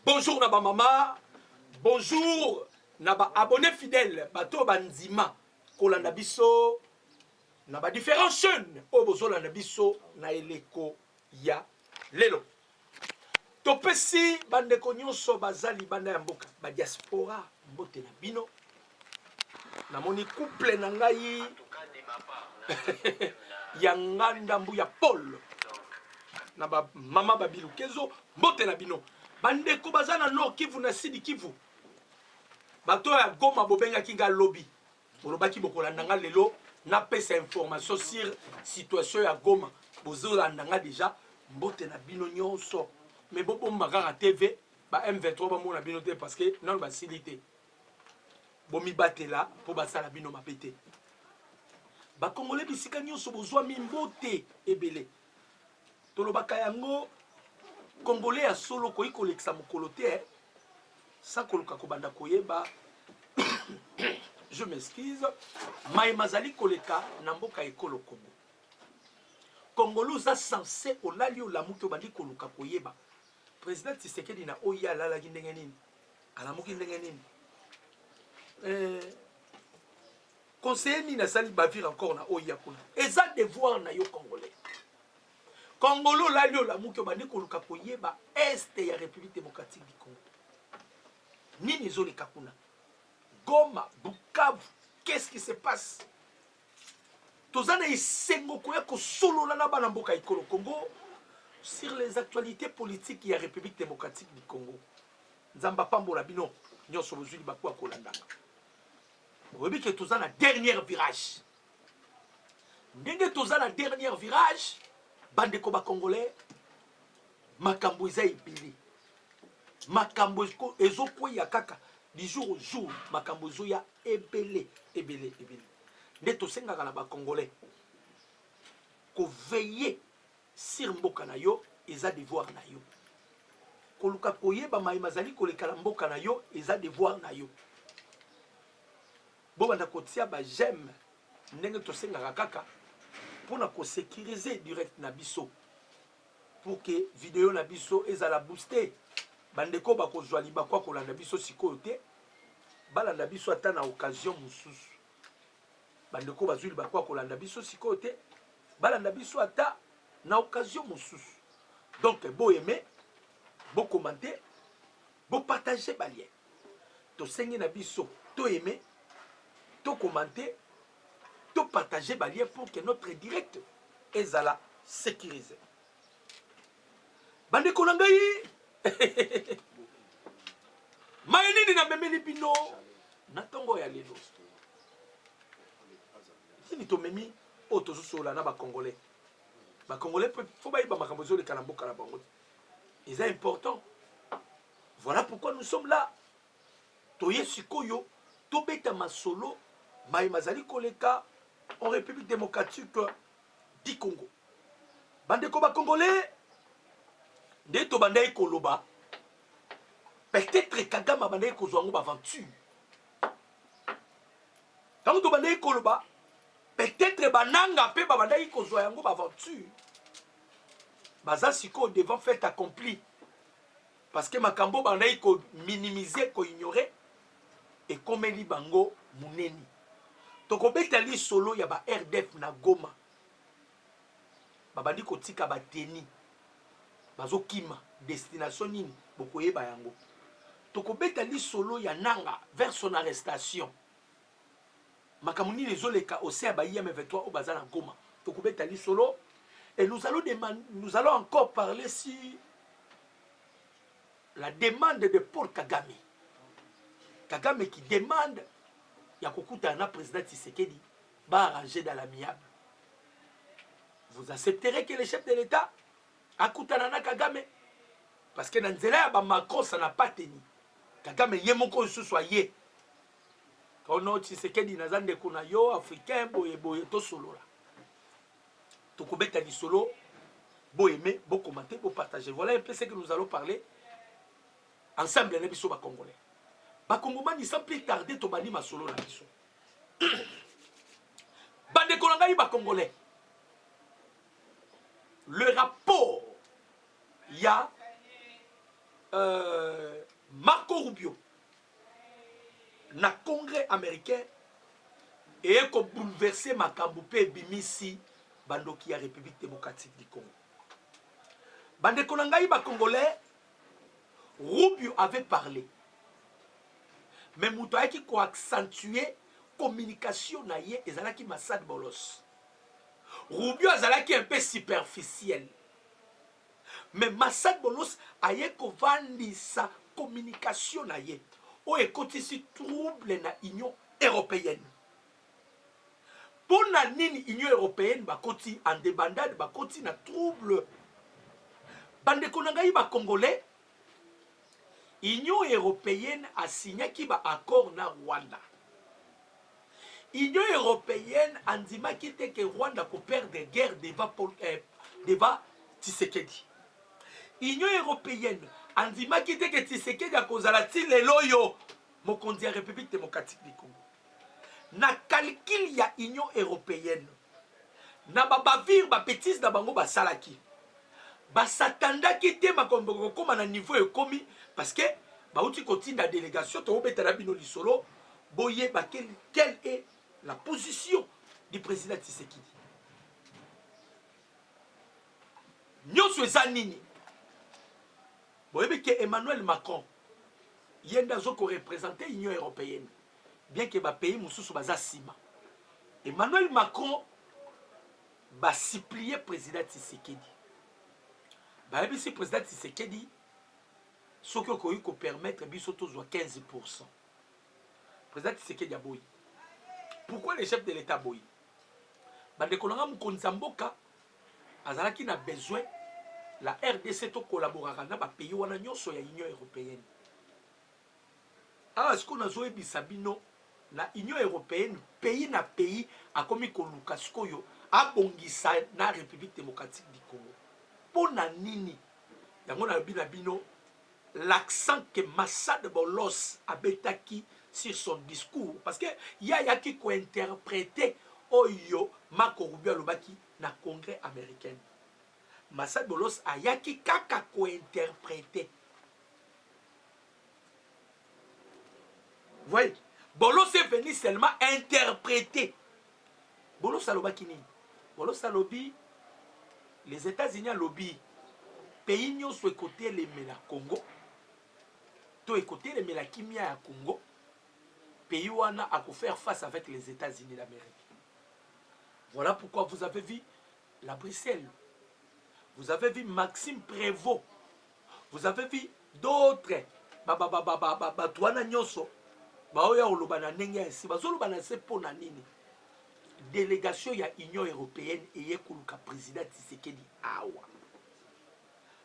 Bonjour na ba mama, bonjour na ba abonné fidèle, bato banzima kolanda biso na ba différents chaînes o bozolanda biso na eleko ya lelo. Topesi bandeko nyonso bazali banda ya mboka ba diaspora mbote na bino. Namoni couple na ngai ya nganda mbu ya Paul na ba mama babilukezo mbote na bino. Bandeko baza na Nord Kivu na Sud Kivu. Bato ya Goma bobenga kinga lobby. Bolobaki bokolanda nga lelo na pesa information sur situation ya Goma. Bozolanda nga déjà mbote na bino nyonso. Mais bobo mbaka TV ba M23 ba mona bino te parce que non ba silité. Bomi batela po basala bino mapete. Ba Congolais bisika nyonso bozwa mimbote ebele. Tolobaka yango Congolais ya solo koyi kolekisa mokolo te sans koluka kobanda koyeba. Je m'excuse. Mai mazali koleka na mboka ekolo Congo. Congolais za censé olali olamuki obandi koluka koyeba. Président Tshisekedi na oya lala ndenge nini? Alamuki ndenge nini? Conseiller ni na sali bavir encore na oya kuna. Eza devoir na yo Congolais. Congolo la lio la muki obandi koluka koyeba est ya République démocratique du Congo. Nini zoli kakuna. Goma, Bukavu, qu'est-ce qui se passe? Tozana isengo koya ko solo la na bana mboka ikolo Congo sur les actualités politiques ya République démocratique du Congo. Nzamba pambola bino nyonso bozuli bakwa kolandanga. Obi ke tozana dernier virage. Ndenge tozana dernier virage. Bandeko ba Congolais makambo eza ebele makambo ezoko ya kaka du jour au jour makambo zo ya ebele nde tosengaka na ba Congolais ko veiller sur mboka na yo eza devoir na yo koluka koyeba mai mazali koleka na mboka na yo eza devoir na yo bo banda kotia ba j'aime ndenge tosengaka kaka pour na sécuriser direct na biso pour que vidéo na biso ezala booster bandeko bakozwa libakwa kolanda biso sikoyo te balanda biso ata na occasion mususu bandeko bazwi libakwa kolanda biso sikoyo te balanda biso ata na occasion mususu donc bo aimer bo commenter bo partager ba lien to sengi na biso to aimer to commenter to partager ba lien pour que notre direct ezala sécurisé. Bande konangai mayenini na memeli bino na tongo ya lelo. Sini to memi o to sola na ba Congolais. Ba Congolais faut ba iba makambo zo le kanamboka na bango. C'est important. Voilà pourquoi nous sommes là. Toye sikoyo to beta masolo mai mazali koleka en République démocratique du Congo. Bandeko ba Congolais, nde to bandai koloba. Peut-être Kagame bandai kozwa ngo aventure. Quand to bandai koloba, peut-être bananga pe bandai kozwa yango aventure. Baza siko devant fait accompli. Parce que makambo bandai ko minimiser, ko ignorer et comme li bango muneni. Tokobeta li solo ya ba RDF na Goma. Babandi kotika ba teni. Bazo kima destination nini bokoyeba yango. Tokobeta li solo ya nanga vers son arrestation. Makamuni les oleka au sein ba IM23 au bazana Goma. Tokobeta li solo et nous allons encore parler sur la demande de Paul Kagame. Kagame qui demande ya kokuta na président Tshisekedi va arranger dans l'amiable. Vous accepterez que le chef de l'État akutana na Kagame parce que dans nzela ba Macron ça n'a pas tenu. Kagame yemoko soit yé. Kono Tshisekedi nazande kuna yo africain boye to solo là. To kobeta di solo bo aimer, bo commenter, bo partager. Voilà un peu ce que nous allons parler ensemble na biso ba Congolais. Ba Congomani sans plus tarder to bani masolo na biso. Bande kolanga ba Congolais. Le rapport il y a Marco Rubio na congrès américain et ko bouleverser makambo pe bimisi bandoki ya République démocratique du Congo. Bande konangai ba congolais, Rubio avait parlé. Mais muto qui ko accentuer communication na ye ezalaki Massad Bolos. Rubio azalaki un peu superficiel. Mais Massad Bolos aye ko vandi sa communication na ye. O ekoti si trouble na Union européenne. Pour na nini Union européenne bakoti en débandade bakoti na trouble. Bande konangai ba congolais, Union européenne a signé qui ba accord na Rwanda. Union européenne a dit que Rwanda peut perdre des guerres devant Tshisekedi. Union européenne a dit que Tshisekedi a causé la loyo mokonzi ya République démocratique du Congo. Na calcul ya Union européenne na babavir ba bêtise na bango ba salaki. Basatanda qui te makombo koma na niveau ekomi parce que bauti kotinda délégation to betala bino lisolo boye ba quelle est la position du président Tshisekedi. Nyonso eza nini boyebe que Emmanuel Macron yenda zo ko représenter Union européenne bien que ba pays mususu baza sima. Emmanuel Macron ba supplier président Tshisekedi. Bah, si le président Tshisekedi, ce qui peut permettre, c'est 15%. Le président Tshisekedi a boyi. Pourquoi les chefs de l'État boyi? Bah, dès qu'on a Mkonzamboka, Azalaki n'a besoin, la RDC to collaborera na ba pays wana nyonso ya Union européenne. Alors, est-ce qu'on a zoé bisabino la Union européenne, pays na pays, a commis koluka skoyo, a bongisa na République démocratique du Congo. Pour nini bino l'accent que Massad Bolos a betaki sur son discours parce que y a qui ko interpréter oyo Marco Rubio lobaki na congrès américain. Massad Bolos a yaki kaka ko interpréter. Voyez, Bolos est venu seulement interpréter. Bolos a lobaki ni. Bolos a lobby les États-Unis lobby pays n'y sont côté les Mela Congo, tout côté les Mela Kimia à Congo, pays où on a faire face avec les États-Unis d'Amérique. Voilà pourquoi vous avez vu la Bruxelles, vous avez vu Maxime Prévost, vous avez vu d'autres, Batouana Nyoso, Baoya Olobana Nengensi, Bazolobana Sepona Nini. Délégation ya Union européenne et yekuluka président Tshisekedi awa.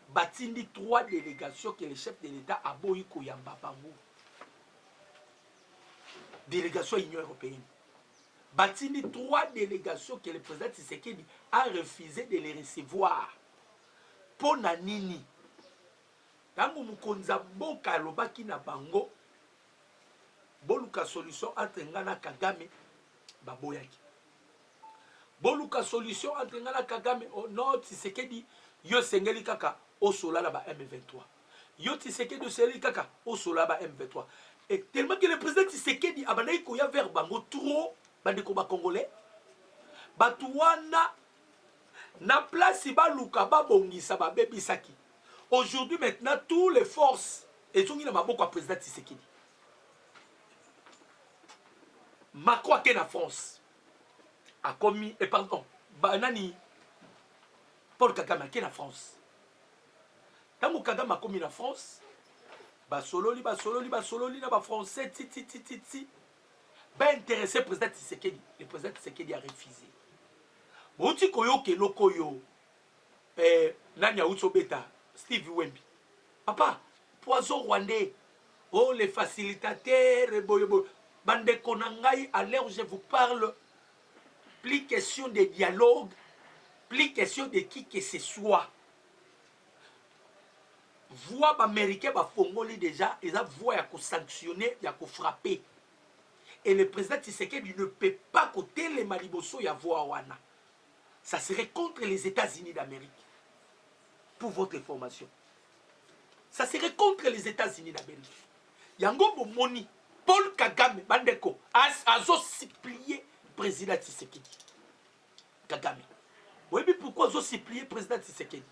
Batindi 3 délégations que le chef de l'État a boyi koyamba bango. Délégation Union européenne. Batindi 3 délégations que le président Tshisekedi a refusé de les recevoir. Pona nini. Tango mukonza boka lobaki na bango. Boluka solution entre ngana Kagame baboyaki. Boluka solution entre ngana Kagame non Tshisekedi yo sengeli kaka o solala ba M23. Yo Tshisekedi sengeli kaka o solala ba M23. Et tellement que le président Tshisekedi abanayi ko ya vers bango trop bandeko ba congolais batuwana na place ba luka ba bongisa ba bebisaki. Aujourd'hui maintenant tous les forces et sont na maboko ya président Tshisekedi. Macron est en France. A commis, et pardon, Banani, Paul Kagame qui est en France. Quand Kagame a commis en France, Basololi, na français, intéressé le président Tshisekedi. Le président Tshisekedi a refusé. Bouti koyo kelo koyo, Nanya Utsobeta, Steve Wemby. Papa, poison rwandais, oh les facilitateurs, boyobo. Bande Konangai, à l'heure où je vous parle, plus question de dialogue, plus question de qui que ce soit. Voix américaine, Fongoli déjà, ils ont voix à sanctionner, à frapper. Et le président Tshisekedi ne peut pas côté les Maliboso y avoir wana. Ça serait contre les États-Unis d'Amérique. Pour votre information. Ça serait contre les États-Unis d'Amérique. yango bomoni Paul Kagame bandeko azo supplier président Tshisekedi Kagame. Oui, mais pourquoi azo supplier président Tshisekedi?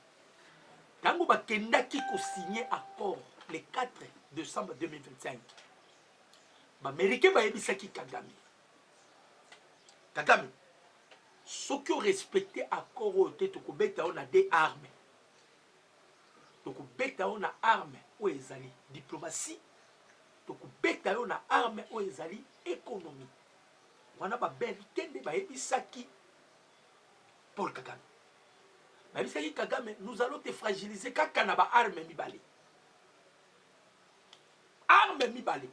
Tango bakendaki ko signer accord le 4 décembre 2025. Américain ba yebisaki Kagame. Kagame ceux qui ont respecté accord au tête ko beta on a des armes. Donc beta on a armes ou ezali diplomatie. Donc beta on a armes ou ezali économie. Wana ba beritende ba yebisaki Paul Kagame. Ba yebisaki Kagame, nous allons te fragiliser kaka na ba armes mibale. Armes mibale.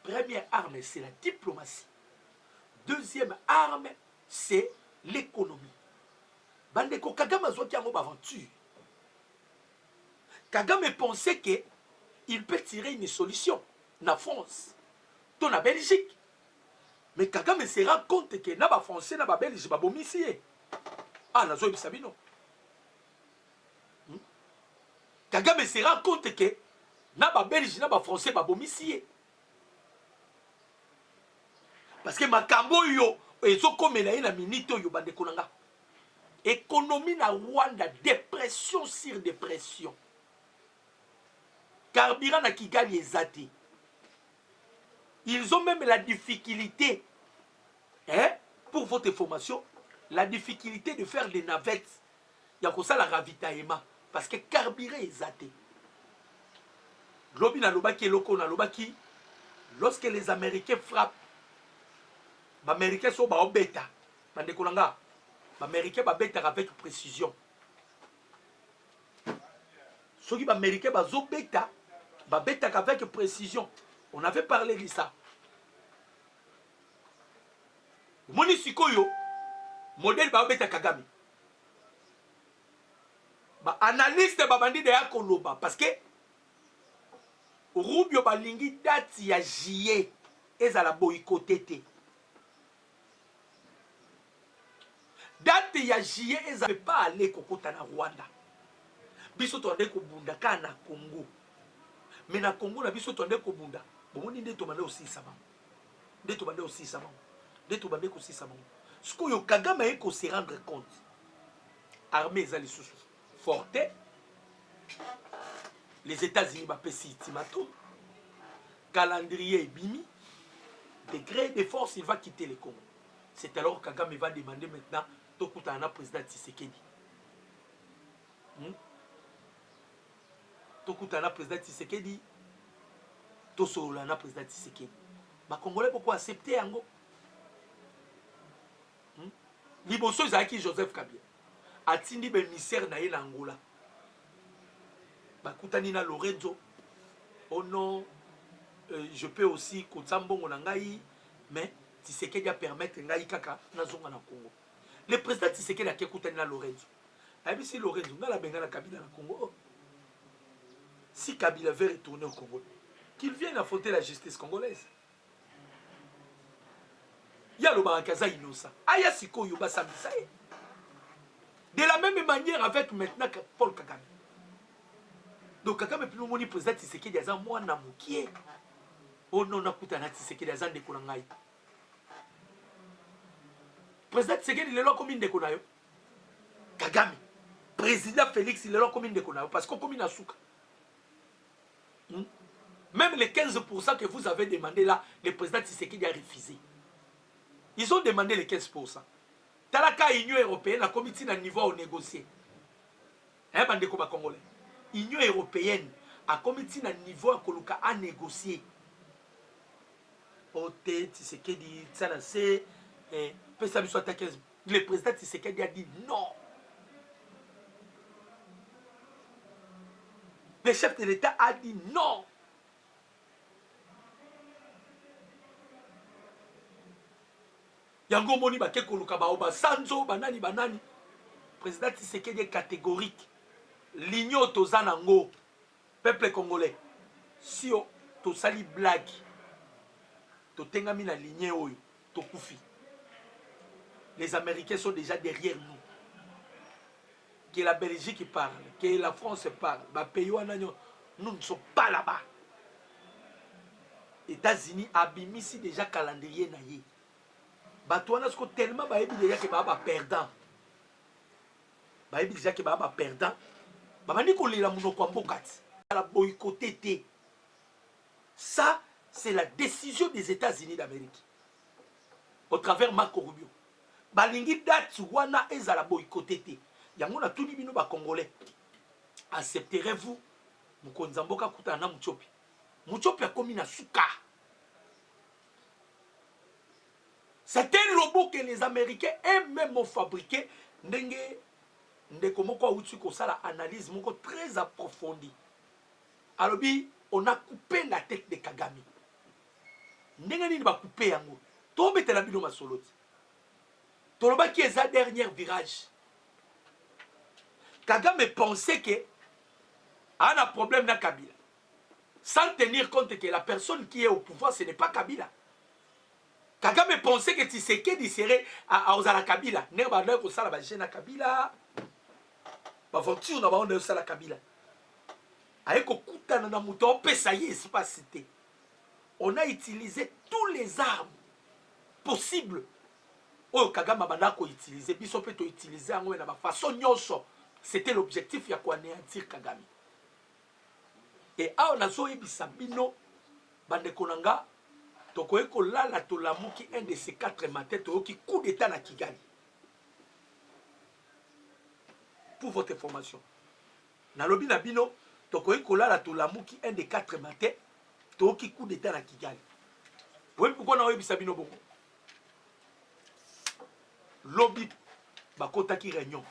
Première arme, c'est la diplomatie. Deuxième arme, c'est l'économie. Bandeko Kagame a joué une aventure. Kagame pensait qu'il peut tirer une solution. Na France, dans la Belgique. Mais Kagame se rend compte que na ba français, na ba belge, ba bomisi. Ah, na zo bisabino. Kagame se rend compte que na ba belge, na ba français, ba bomisi. Parce que makambo yo ezokomela ina minito yo bande konanga. Économie na Rwanda, dépression sur dépression. Carburant na Kigali ezati. Ils ont même la difficulté, hein, pour votre information, la difficulté de faire des navettes. Il y a comme ça la ravitaillement. Parce que carburant ezati. Lobi na lobaki loko na lobaki. Lorsque les Américains frappent, les Américains sont en bêta. Les Américains sont bêta avec précision. Ceux qui sont Américains sont bêta avec précision. On avait parlé de ça. Moni Sikoyo, modèle ba bêta Kagame. Ba analyste ba bandi de Yakoloba parce que Rubio balingi date ya JE ezala boycotté. Date ya JE ezala pas aller kokota na Rwanda. Biso to ande ko bunda kana Congo. Mais na Congo na biso to ande ko bunda. Bomoni nde to bande aussi sama. Nde to bande aussi sama. Nde to bande ko aussi sama. Ce que yo Kagame e ko se rendre compte. Armée ezali susu forte. Les États-Unis ba pesi ultimatum. Calendrier bimi. Degré de force, il va quitter le Congo. C'est alors que Kagame va demander maintenant Tokutana président Tshisekedi. Tokutana président Tshisekedi. Tosolana président Tshisekedi. Les Congolais pourquoi accepter yango? Liboso Zaki Joseph Kabila. Atindi ben misère na Angola. Bakutani na Lorenzo. Oh non, je peux aussi Kotsambongo na ngai, mais Tshisekedi a permettre ngai kaka na zonga na Congo. Le président Tshisekedi a kekutani na Lorenzo. Ayebi si Lorenzo ngala benga na Kabila na Congo. Oh. Si Kabila veut retourner au Congo, qu'il vienne affronter la justice congolaise. Ya lo barakaza innocent. Aya sikoyo basambisa. De la même manière avec maintenant Paul Kagame. Donc Kagame plus moni président Tshisekedi aza mwana mukie. Oh non nakutana Tshisekedi aza ndeko na ngai. Président Tshisekedi lelo komi ndeko na yo. Kagame. Président Félix lelo komi ndeko na yo parce que komi na suka. Même les 15% que vous avez demandé là, le président Tshisekedi a refusé. Ils ont demandé les 15%. Talaka Union européenne a commis un niveau à négocier. Hein, bandeko ba Congolais. Union européenne a commis un niveau à négocier. Ote Tshisekedi, Tsanase, le président Tshisekedi a dit non. Le chef de l'État a dit non. Yango moni ba kekoluka ba oba sanzo banani banani. Président Tshisekedi est catégorique. L'union tozanango peuple congolais. Si o to sali blague to tengami na lignée oyo to kufi. Les Américains sont déjà derrière nous. Que la Belgique parle, que la France parle, bah pays nous ne sommes pas là-bas. États-Unis abimisi déjà calendrier na ye. Batouana sko tellement bayebi déjà que ba perdant. Bayebi déjà que ba perdant. Babandi ko lila munoko mbokati. La boycotté. Ça c'est la décision des États-Unis d'Amérique. Au travers Marco Rubio. Balingi date wana ezala boycotté. Yango na tuni bino ba congolais. Accepterez-vous mukonza mboka kutana na Muchopi? Muchopi a commis na suka. C'est un robot que les Américains eux-mêmes ont fabriqué. Ndeko moko outi ko sala analyse moko très approfondie. Alors on a coupé la tête de Kagame. Ndenge nini ba coupé yango. To betela bino masoloti. Toloba qui est sa dernier virage. Kagame pensait que a un problème na Kabila. Sans tenir compte que la personne qui est au pouvoir ce n'est pas Kabila. Kagame pensait que Tshisekedi serait à Ozala Kabila. Ne ba na ko sala ba jena Kabila. Ba voiture na ba on sala Kabila. Avec okutana na muto pesa ye espacité. On a utilisé tous les armes possibles. Oh Kagame banda ko utiliser biso pe to utiliser ngo na ba façon nyonso. C'était l'objectif ya ko anéantir Kagame. Et a on a zo ebisa bino bande konanga tokoye ko lala to lamuki un de ces 4 matins to ki coup d'état na Kigali. Pour votre information. Na lobi na bino tokoye ko lala to lamuki un des 4 matins to ki coup d'état na Kigali. Oui pourquoi na ebisa bino bongo? Lobi bakota ki réunion.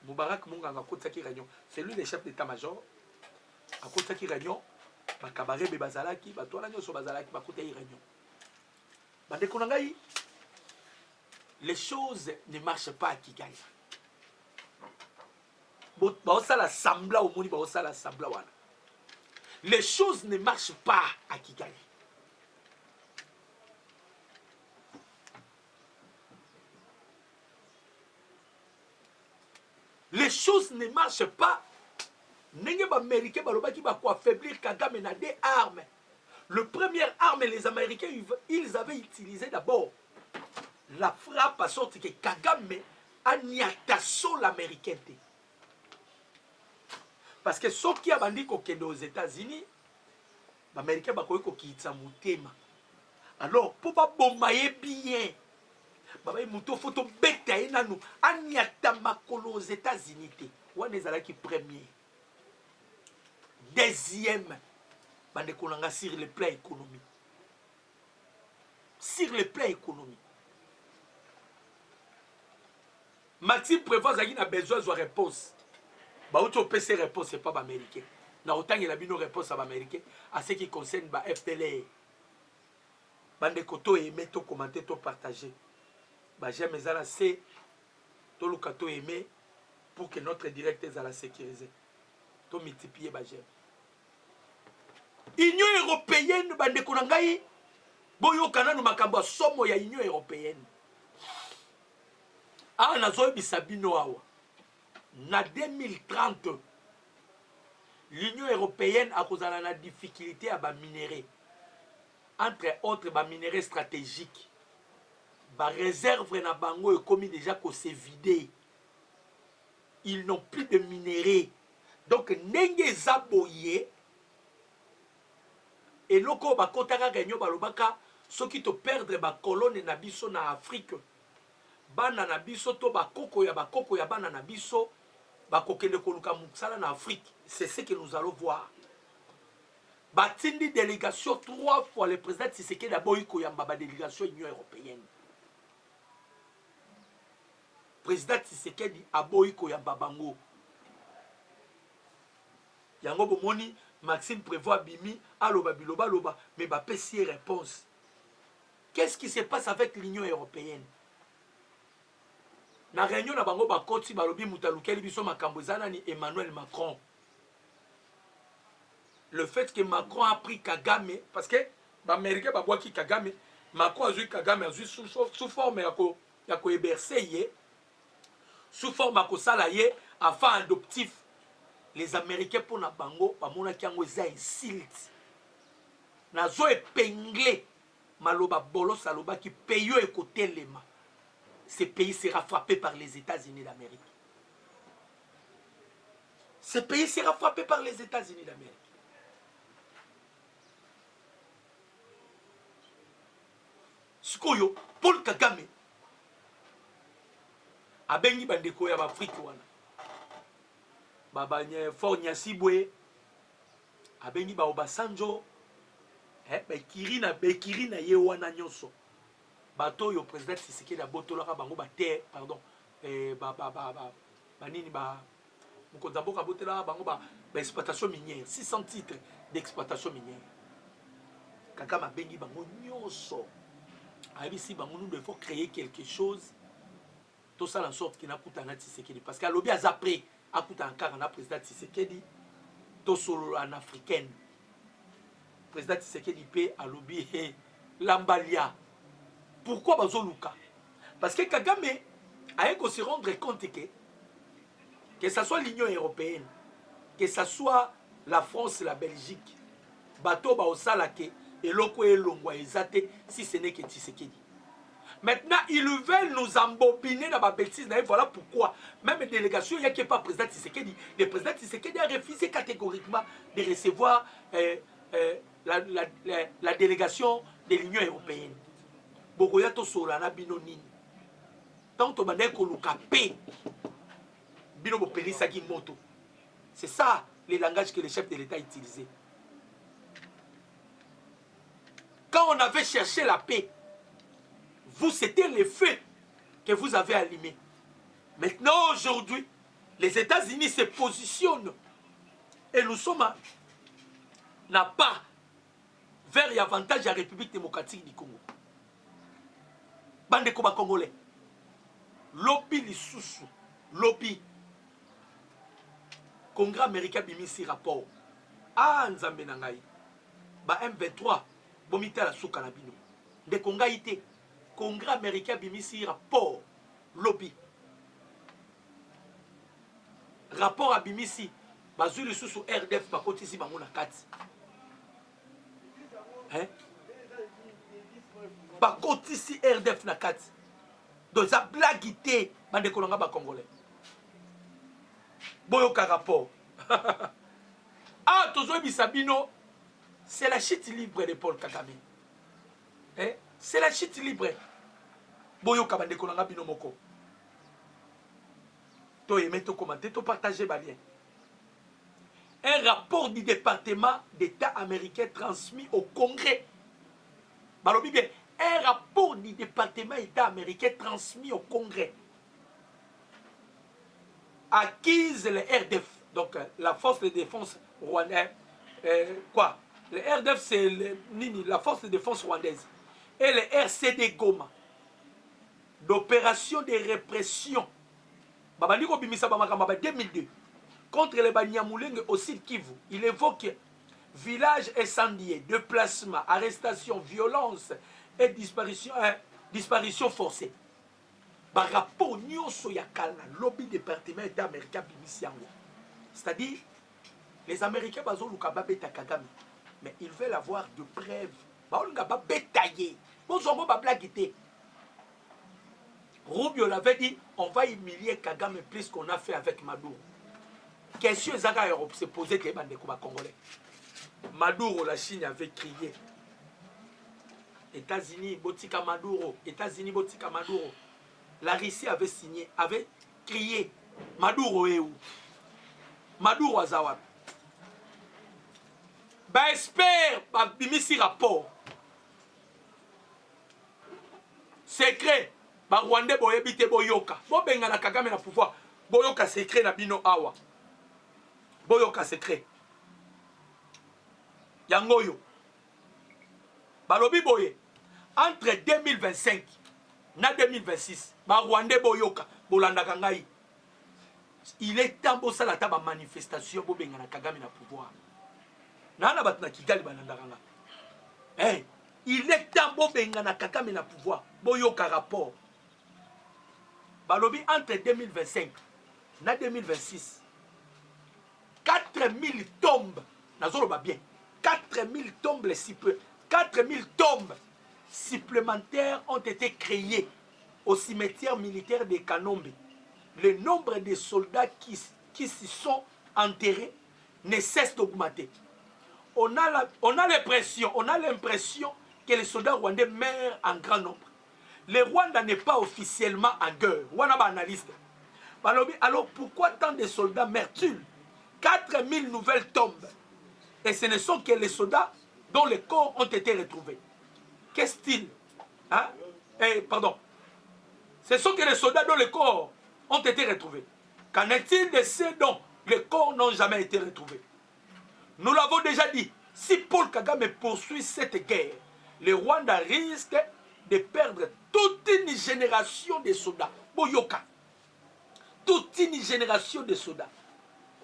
Moubarak Munganga kota ki réunion. C'est lui le chef d'état-major. A kota ki réunion. Bakabare be bazalaki, batwala nyoso bazalaki bakota ki réunion. Bande konangai, les choses ne marchent pas à Kigali. Les choses ne marchent pas à Kigali. Les choses ne marchent pas. Les Américains vont affaiblir Kagame na des armes. Le premier arme, les Américains, ils avaient utilisé d'abord la frappe à sorte que Kagame a niatasso l'américain. Parce que ceux qui ont dit qu'ils aux États-Unis, les Américains ont dit qu'ils ont. Alors, pour ne pas bombayer bien, il faut que nous aux États-Unis. On est qui premier. Deuxième, sur le plan économique. Sur le plan économique. Maxime Prévost a besoin de réponse. Auto PC réponse, ce n'est pas américain. Na autant il a une réponse à américain à ce qui concerne la FPLA. Bande koto aimer, to commenter, to partager. J'aime ça c'est to le kato aimer pour que notre direct est à la sécuriser. To multiplier j'aime. Union européenne bande konangai boyo kana no makambo somo ya Union européenne. Ah nazo bisabino awa. Na 2030 l'Union européenne a causé la difficulté à ba minerais. Entre autres ba minerais stratégiques. Ba réserve na bango est commis déjà que c'est vidé. Ils n'ont plus de minerais. Donc nenge zaboye et loko ba kotaka ganyo ba lobaka ceux qui te perdre ba colonne na biso na Afrique. Bana na biso to ba koko ya bana na biso ba kokende koluka musala na Afrique. C'est ce que nous allons voir. Batindi délégation 3 fois le président Tshisekedi d'abord koyamba ba délégation Union européenne. Président Tshisekedi aboyi koyamba bango. Yango bomoni Maxime Prévost bimi aloba biloba loba mais ba pesi réponse. Qu'est-ce qui se passe avec l'Union européenne? Na réunion na bango bakoti balobi mutalukeli biso makambo zana ni Emmanuel Macron. Le fait que Macron a pris Kagame parce que l'Américain ba boaki Kagame, Macron a vu Kagame sous forme ya ko héberger sous forme ya ko sala ye enfant adoptif. Les Américains pour na bango ba mona kiango za insulte. nazo épinglé maloba bolos aloba qui paye écouter les mains. Ce pays sera frappé par les États-Unis d'Amérique. Ce pays sera frappé par les États-Unis d'Amérique. Sikoyo, Paul Kagame, abengi bandeko ya Afrique wana. Babanye Fort Nyasibwe, abengi ba Obasanjo, bekiri na ye wana nyonso. Bato yo président Tshisekedi da botolaka bango ba terre, pardon, banini ba Mukonzamboka botela bango ba exploitation minière, 600 titres d'exploitation minière. Kagame abengi bango nyonso. Ici, nous devons créer quelque chose. Tout ça en sorte qu'il n'a pas de Tshisekedi. Parce que l'objet a après, a coûté encore un président Tshisekedi. Tout solo en africaine. Président Tshisekedi paie à l'objet l'ambalia. Pourquoi Bazoluka? Parce que Kagame a se rendre compte que ce soit l'Union européenne, que ce soit la France et la Belgique, bateau ba osalake. Et l'oko et l'ongwa ezate si ce n'est que Tshisekedi. Maintenant, ils veulent nous embobiner dans ma bêtise. Voilà pourquoi, même les délégations, il n'y a qui pas président Tshisekedi. Le président Tshisekedi a refusé catégoriquement de recevoir la délégation de l'Union européenne. Bogoyato Solana Binonini. Tant on m'a dit qu'on a paix. Bino Pelisagi Moto. C'est ça le langage que le chef de l'État utilisait. Quand on avait cherché la paix, vous, c'était les feux que vous avez allumés. Maintenant, aujourd'hui, les États-Unis se positionnent et nous sommes n'a pas vers l'avantage de la République démocratique du Congo. Bande Koba Congolais. Lobby Lissousou. Lobby. Congrès américain bimisi rapport. Ah, Nzambe Nangaï. Ba M23. Bomita la souka na bino. De Conga ité. Congrès américain bimisi rapport. Lobby. Rapport à bimisi. Bazou Lissousou RDF bakotisi bango na kati. Hein? Bakotisi RDF na kati. Donc ça blaguité bande kolanga ba congolais. Boyoka rapport. Ah tozo bisabino, c'est la chute libre de Paul Kagame. Hein? C'est la chute libre. Boyoka bande kolanga bino moko. To aimer to commenter, to partager ba lien. Un rapport du département d'État américain transmis au Congrès. Balobi bien. Un rapport du département d'État américain transmis au Congrès acquise le RDF, donc la force de défense rwandaise. Quoi? Le RDF, c'est la force de défense rwandaise. Et le RCD Goma, d'opération de répression. Babandiko Bimisa Bamakamba 2002. Contre les Banyamulenge au sud Kivu. Il évoque village incendié, déplacement, arrestation, violence et disparition forcée. Par rapport nyonso ya kalna lobby département d'État américain bimisiango. C'est-à-dire les Américains bazo luka babeta Kagame, mais ils veulent avoir de preuves. Ba luka babetaye. Bozongo ba blaguité. Rubio l'avait dit, on va humilier Kagame plus qu'on a fait avec Maduro. Question Zaka Europe s'est posé que les bandes congolais. Maduro, la Chine avait crié. États-Unis, Botika Maduro. États-Unis, Botika Maduro. La Russie avait signé, avait crié. Maduro est où? Maduro Azawad. Bah, espère, bah, bimisi rapport. Secret. Bah, Rwanda, boyebite, boyoka. Bo benga na Kagame na pouvoir. Boyoka secret na bino awa. Boyoka secret. Yangoyo. Balobi boye. Entre 2025 et 2026, ba Rwanda boyoka, bolanda kangai. Il est temps de faire la manifestation pour benga na Kagame na pouvoir. Nana batna Kigali balanda kanga. Hey, il est temps de benga na Kagame na pouvoir. Boyoka rapport. Balobi entre 2025 et 2026. 4000 tombes. Nazolo ba bien. 4000 tombes, 4000 tombes supplémentaires ont été créées au cimetière militaire de Kanombe. Le nombre de soldats qui s'y sont enterrés ne cesse d'augmenter. On a l'impression que les soldats rwandais meurent en grand nombre. Le Rwanda n'est pas officiellement en guerre. Alors pourquoi tant de soldats meurent-ils? 4000 nouvelles tombes. Et ce ne sont que les soldats dont les corps ont été retrouvés. Qu'est-ce-t-il? Hein? Pardon. Ce sont que les soldats dont les corps ont été retrouvés. Qu'en est-il de ceux dont les corps n'ont jamais été retrouvés? Nous l'avons déjà dit. Si Paul Kagame poursuit cette guerre, le Rwanda risque de perdre toute une génération de soldats. Boyoka. Toute une génération de soldats.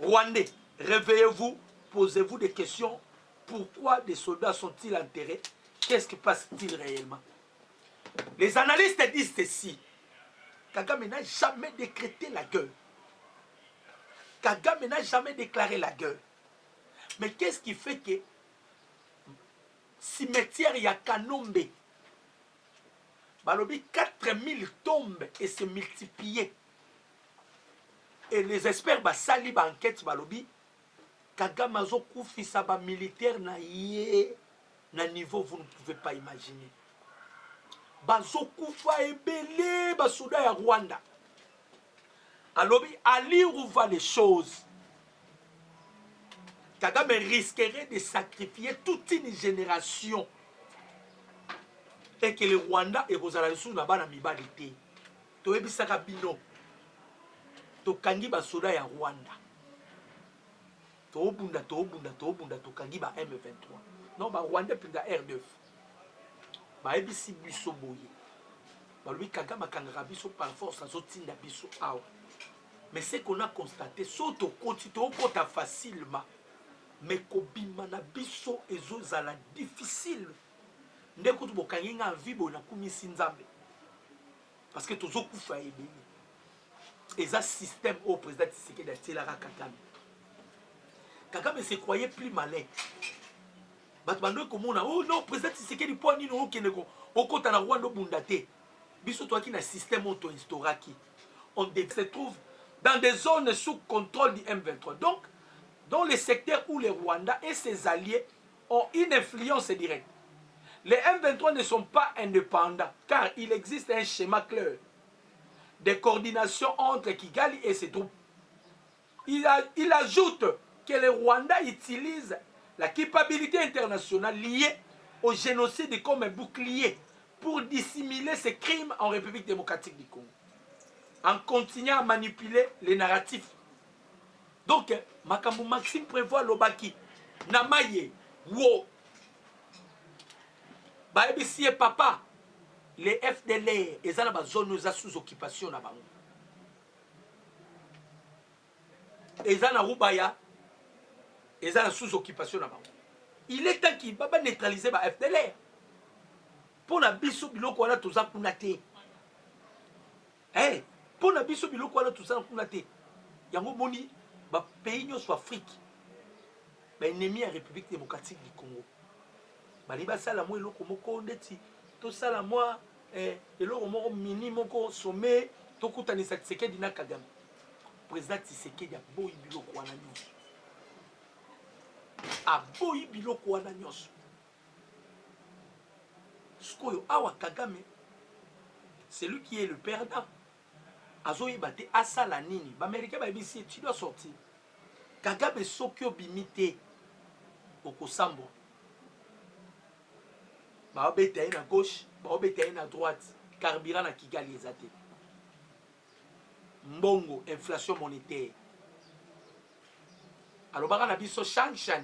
Rwandais, réveillez-vous, posez-vous des questions. Pourquoi des soldats sont-ils enterrés? Qu'est-ce qui passe-t-il réellement? Les analystes disent ceci. Kagame n'a jamais décrété la guerre. Kagame n'a jamais déclaré la guerre. Mais qu'est-ce qui fait que cimetière ya Kanombe, balobi 4000 tombes et se multiplier? Et les experts basali ba enquête balobi Kagame azo koufisa ba militaire na yé na niveau vous ne pouvez pas imaginer. Bazo koufa ebele ba soda ya Rwanda. Alobi ali où va les choses. Kagame risquerait de sacrifier toute une génération et que le Rwanda et vos alliés na bana mibali te. To ebisaka bino. To kangi ba soda ya Rwanda. To bunda to kangi ba M23. Non ba Rwanda pinga R9. Ba ebisi biso boye. Ba lui Kagame kangaka biso par force azotinda biso awa. Mais ce qu'on a constaté, saute au quotidien facilement. Mais kobima na biso ezozala difficile. Ndeko tu bokangi nga vibo na kumisi nzambe. Parce que tozo kufa ebele. Eza système au président Tshisekedi atelaka Kagame. Kagame se croyait plus malin. Bato bando komona oh non président Tshisekedi po nini okende ko okota na Rwanda bundate. Biso to aki na système auto instauraki. On se trouve dans des zones sous contrôle du M23. Donc dans les secteurs où le Rwanda et ses alliés ont une influence directe. Les M23 ne sont pas indépendants car il existe un schéma clair de coordination entre Kigali et ses troupes. Il ajoute que le Rwanda utilise la culpabilité internationale liée au génocide comme un bouclier pour dissimuler ses crimes en République démocratique du Congo, en continuant à manipuler les narratifs. Donc, Makambu Maxime prévoit l'Obaki, Namaye, Wo, Baebisi et Papa, les FDLR, et ça, la zone sous occupation. Et ça, la Rubaya, et ça, sous occupation. Il est temps qu'il va neutraliser les FDLR. Pour la biso biloko wana toza kuna te. Pour la biso biloko wana toza kuna te. Yango moni ba pays nyonso Afrique. Ba ennemi ya République démocratique du Congo. Bali basala mo eloko moko ndeti to sala moi eloko moko mini moko sommet to kutanisa Tshisekedi na Kagame. Président Tshisekedi a boyi biloko wana nyonso. A boyi biloko wana nyonso. Skoyo awa Kagame, c'est lui qui est le perdant. Azoyi bate asala nini. L'Américain va dire tu dois sortir. Kagame sokyo bimite okosambo. Ba obeta na gauche, ba obeta na droite, carburant na Kigali ezate. Mbongo, inflation monétaire. Alors baka na biso sanction.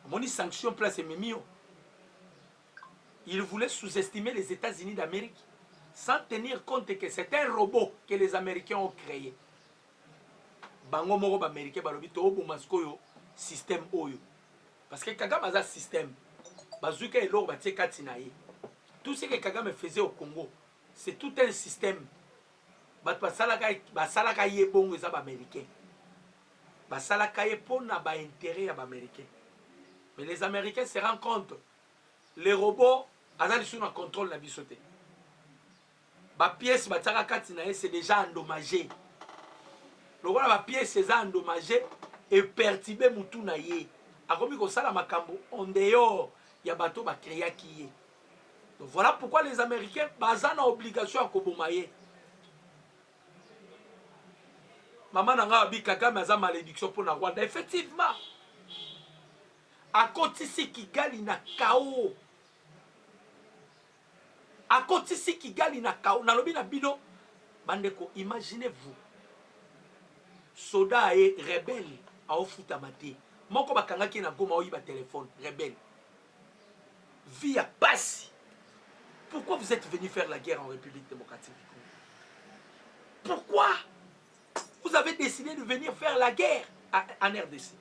Moni sanction place memio. Il voulait sous-estimer les États-Unis d'Amérique sans tenir compte que c'est un robot que les Américains ont créé. Bango moko américain balobi to bomasko yo système oyo. Parce que Kagame a un système. Bazuka et l'or batie katinaye. Tout ce que Kagame faisait au Congo, c'est tout un système. Basalaka ye bongo za ba américain. Basalaka ye pona ba intérêt ya ba américain. Mais les Américains se rendent compte. Les robots, ils sont en contrôle de la bisoté. Les pièces, c'est déjà endommagé. Les pièces, c'est endommagé et perturbé mutu na ye. Akomi ko sala makambo en dehors, il y a bateau ba créa qui est. Donc voilà pourquoi les Américains ont obligation à kobomaye. Maman n'a pas Kagame a malédiction pour la Rwanda. Effectivement, à côté ici Kigali na KO. À côté ici Kigali na KO. Na lobi na bino. Bandeko, imaginez-vous. Soda et rebelle à Ofutamate. Moko bakanga ki na goma oyiba téléphone. Rebelle. Vie à Passi. Pourquoi vous êtes venu faire la guerre en République démocratique du Congo? Pourquoi vous avez décidé de venir faire la guerre en RDC?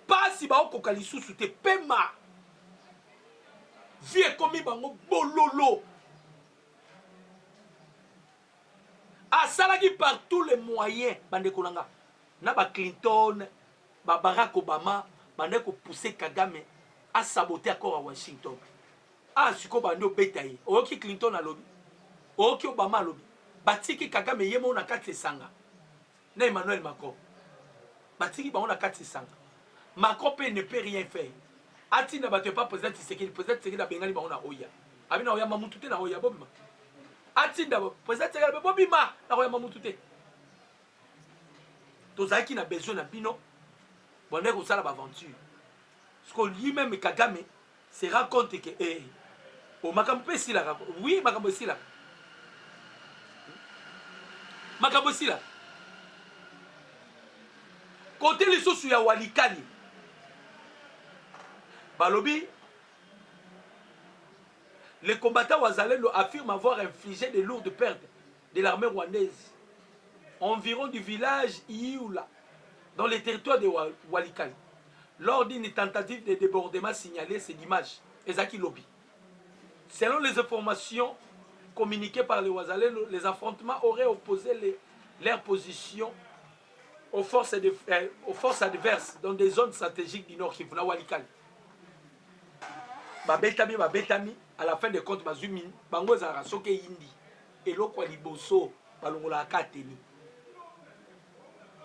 Pas si ba okokalisu sous te pema. Vie komi bango bololo. Asalaki par tous les moyens bande kolanga. Na ba Clinton, ba Barack Obama, bande ko pousser Kagame à saboter accord à Washington. Ah, siko bande obetaye. Oki Clinton a lobby. Oki Obama a lobby. Batiki Kagame yemo na kati sanga. Na Emmanuel Macron. Batiki ba on na kati sanga. Macron ne peut rien faire. Ati na bato pas président Tshisekedi na bengali ba on na oya. Abina oya mamutute na oya bobima. Ati na président Tshisekedi bobima na oya mamutute. Tozaki na besoin na bino. Bonne ko sala ba aventure. Parce que lui-même Kagame se rend compte que oh makambo si la oui makambo si la makambo si la côté les sous ya Walikali balobi les combattants wazalendo affirment avoir infligé de lourdes pertes de l'armée rwandaise environ du village Ioula dans les territoires de Walikali lors d'une tentative de débordement signalée ce dimanche Ezaki Lobby. Selon les informations communiquées par les Wazalendo, les affrontements auraient opposé leur position aux forces adverses dans des zones stratégiques du Nord Kivu, na Walikali. Babetami, à la fin de compte, Bazumi, Bango Zara, Soke Indi, et l'Okwa Liboso, Balongola Aka Teni.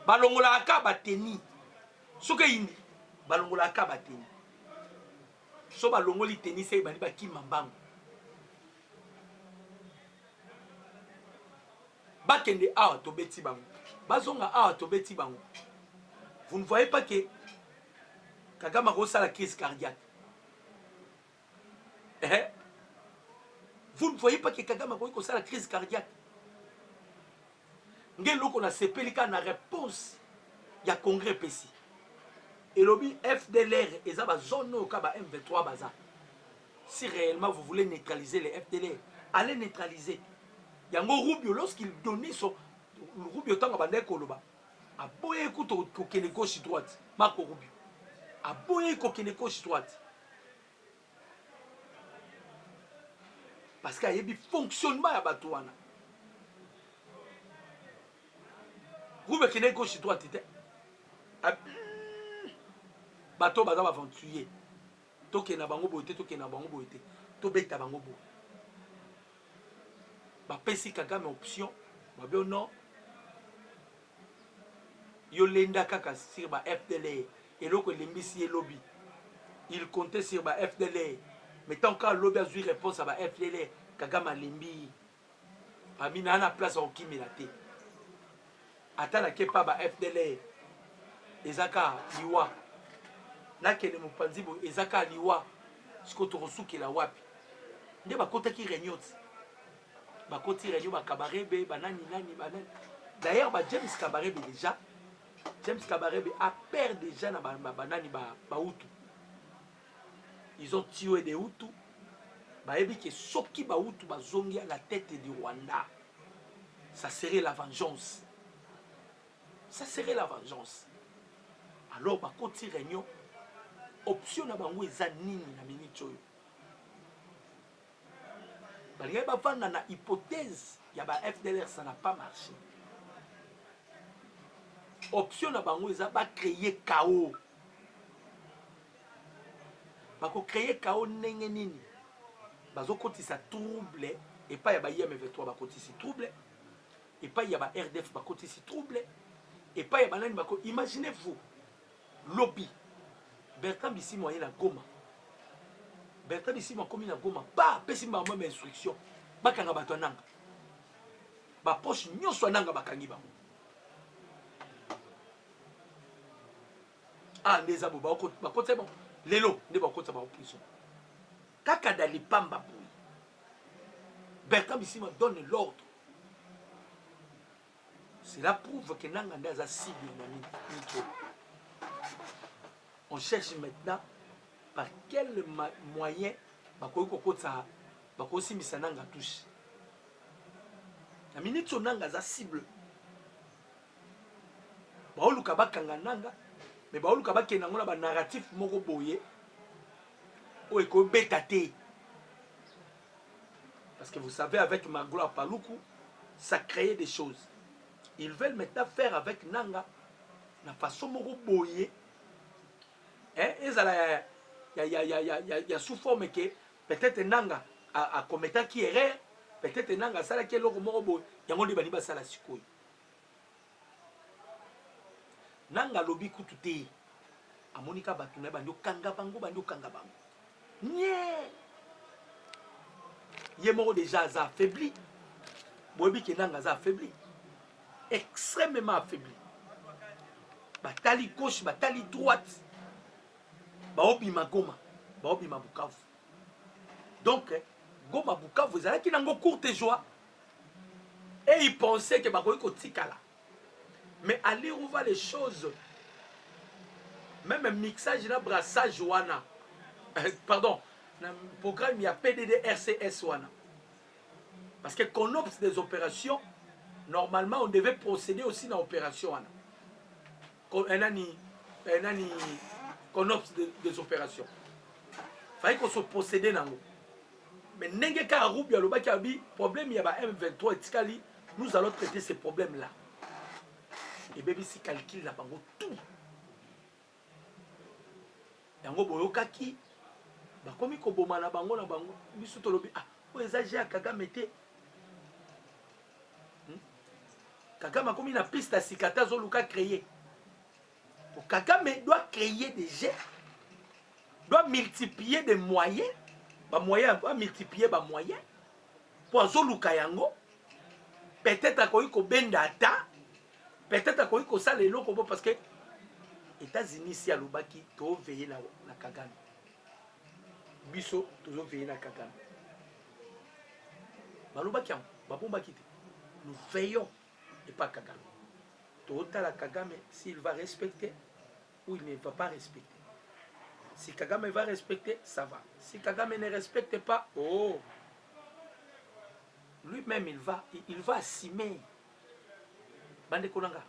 Balongola Aka Bateni, Soke Indi, Balongola Aka Bateni. So balongoli Teni, c'est Bani Baki Mambango. Bakende awa tobeti bango. Bazonga awa tobeti bango. Vous ne voyez pas que Kagame a la crise cardiaque. Vous ne voyez pas que Kagame a la crise cardiaque. Ngelo qu'on a sepelika na réponse ya congrès PC. Et lobby FDLR et ça va zone au kaba M23 baza. Si réellement vous voulez neutraliser les FDLR, allez neutraliser. Yango Rubio lorsqu'il donnait son Rubio tanga bande koloba. A boye kuto kokene gauche droite. Marco Rubio. A boye kokene gauche droite. Parce qu'il y a un fonctionnement à Batouana. Rubio kene gauche droite était. Bateau baza va tuer. Toke na bango boite, toke na bango boite. To beta bango bo. Ba pesi Kagame option, ba bien non. Yo lenda kaka sur ba FDLR et loko lembisi lobby. Il comptait sur ba FDLR. Mais tant que lobby a eu réponse à ba FDLR, Kagame lembi. Amina na place au kimilate. Atala ke pa ba FDLR. Ezaka liwa. Nakene mupanzibo ezaka liwa. Siko torosuki la wapi. Nde bakota ki renyoti. Bakoti réunion ba Kabarebe banani nani banani. D'ailleurs ba James Kabarebe déjà James Kabarebe a peur déjà na banani ba Hutu. Ils ont tué des Hutus. Ba ebi ke soki ba Hutu ba zongi à la tête du Rwanda. Ça serait la vengeance. Ça serait la vengeance. Alors ba koti réunion option na bango eza nini na minute oyo. Il y a une hypothèse, il y a FDLR, ça n'a pas marché. Option à Bango, ils ont créé chaos. bakocreye kao ndenge nini bazokotisa trouble epai ya ba IM23 bakotisi trouble epai ya ba RDF bakotisi trouble epai ya banani bako imaginez-vous lobby Bertrand Bisimwa ye na Goma Bertrand Bisimwa komi na Goma ba pesi ba mwa instruction bakanga bato nanga ba poche nyonso nanga bakangi bango ah ndeza bo bakotsa bon lelo nde bakotsa ba prison kaka dans les pamba boy Bertrand Bisimwa donne l'ordre. Cela prouve que nanga ndaza cible na nito. On cherche maintenant par quel moyen bakoki kokotsa bakosi misananga touche. Na minute nanga za cible. Baoluka bakanga nanga mais baoluka bakena ngona ba narratif moko boye o eko betate. Parce que vous savez, avec Magloire Paluku, ça créait des choses. Ils veulent maintenant faire avec Nanga, la façon moko boye. Hein, il y a sous forme que peut-être Nanga a commis qui erreur, peut-être Nanga sala qui est l'autre moko boye. Yango di baniba sala sikoy. Nanga lobi kutute. Amonika batuna bandio kanga bango bandio kanga bango. Nye. Yemoro déjà affaibli. Bobi Kenanga a affaibli. Extrêmement affaibli. Batali gauche, batali droite. Baobi Goma, Baobi Bukavu. Donc, Goma Bukavu, ils allaient qui courte joie. Et ils pensaient que Bakoy Kotikala. Mais allez voir les choses. Même un mixage, un brassage, wana. Pardon. Dans le programme, il y a PDD RCS wana. Parce que qu'on obse des opérations, normalement, on devait procéder aussi dans l'opération wana. Qu'on obse des opérations. Il fallait qu'on se procédait dans l'eau. Mais n'engé qu'à Roubi, le problème, il y a M23 et Tikali, nous allons traiter ces problèmes-là. Et bien, si calcule là-bas, tout. Yango boyokaki. Bakomi koboma na bango biso tolobi ah o ezagé à Kagame te Kagame komi na piste à Sikata zoluka créer. Kagame doit créer des jets, doit multiplier des moyens, doit multiplier ba moyens pour zoluka yango. Peut-être akoyi ko benda ata, peut-être akoyi ko sala eloko parce que États-Unis si alobaki to veiller na Kagame. Biso toujours veillé na Kagame. Malobaki babomba kite. Nous veillons et pas Kagame. Total à Kagame s'il va respecter ou il ne va pas respecter. Si Kagame va respecter, ça va. Si Kagame ne respecte pas, oh, lui-même il va assumer. Bande Konanga.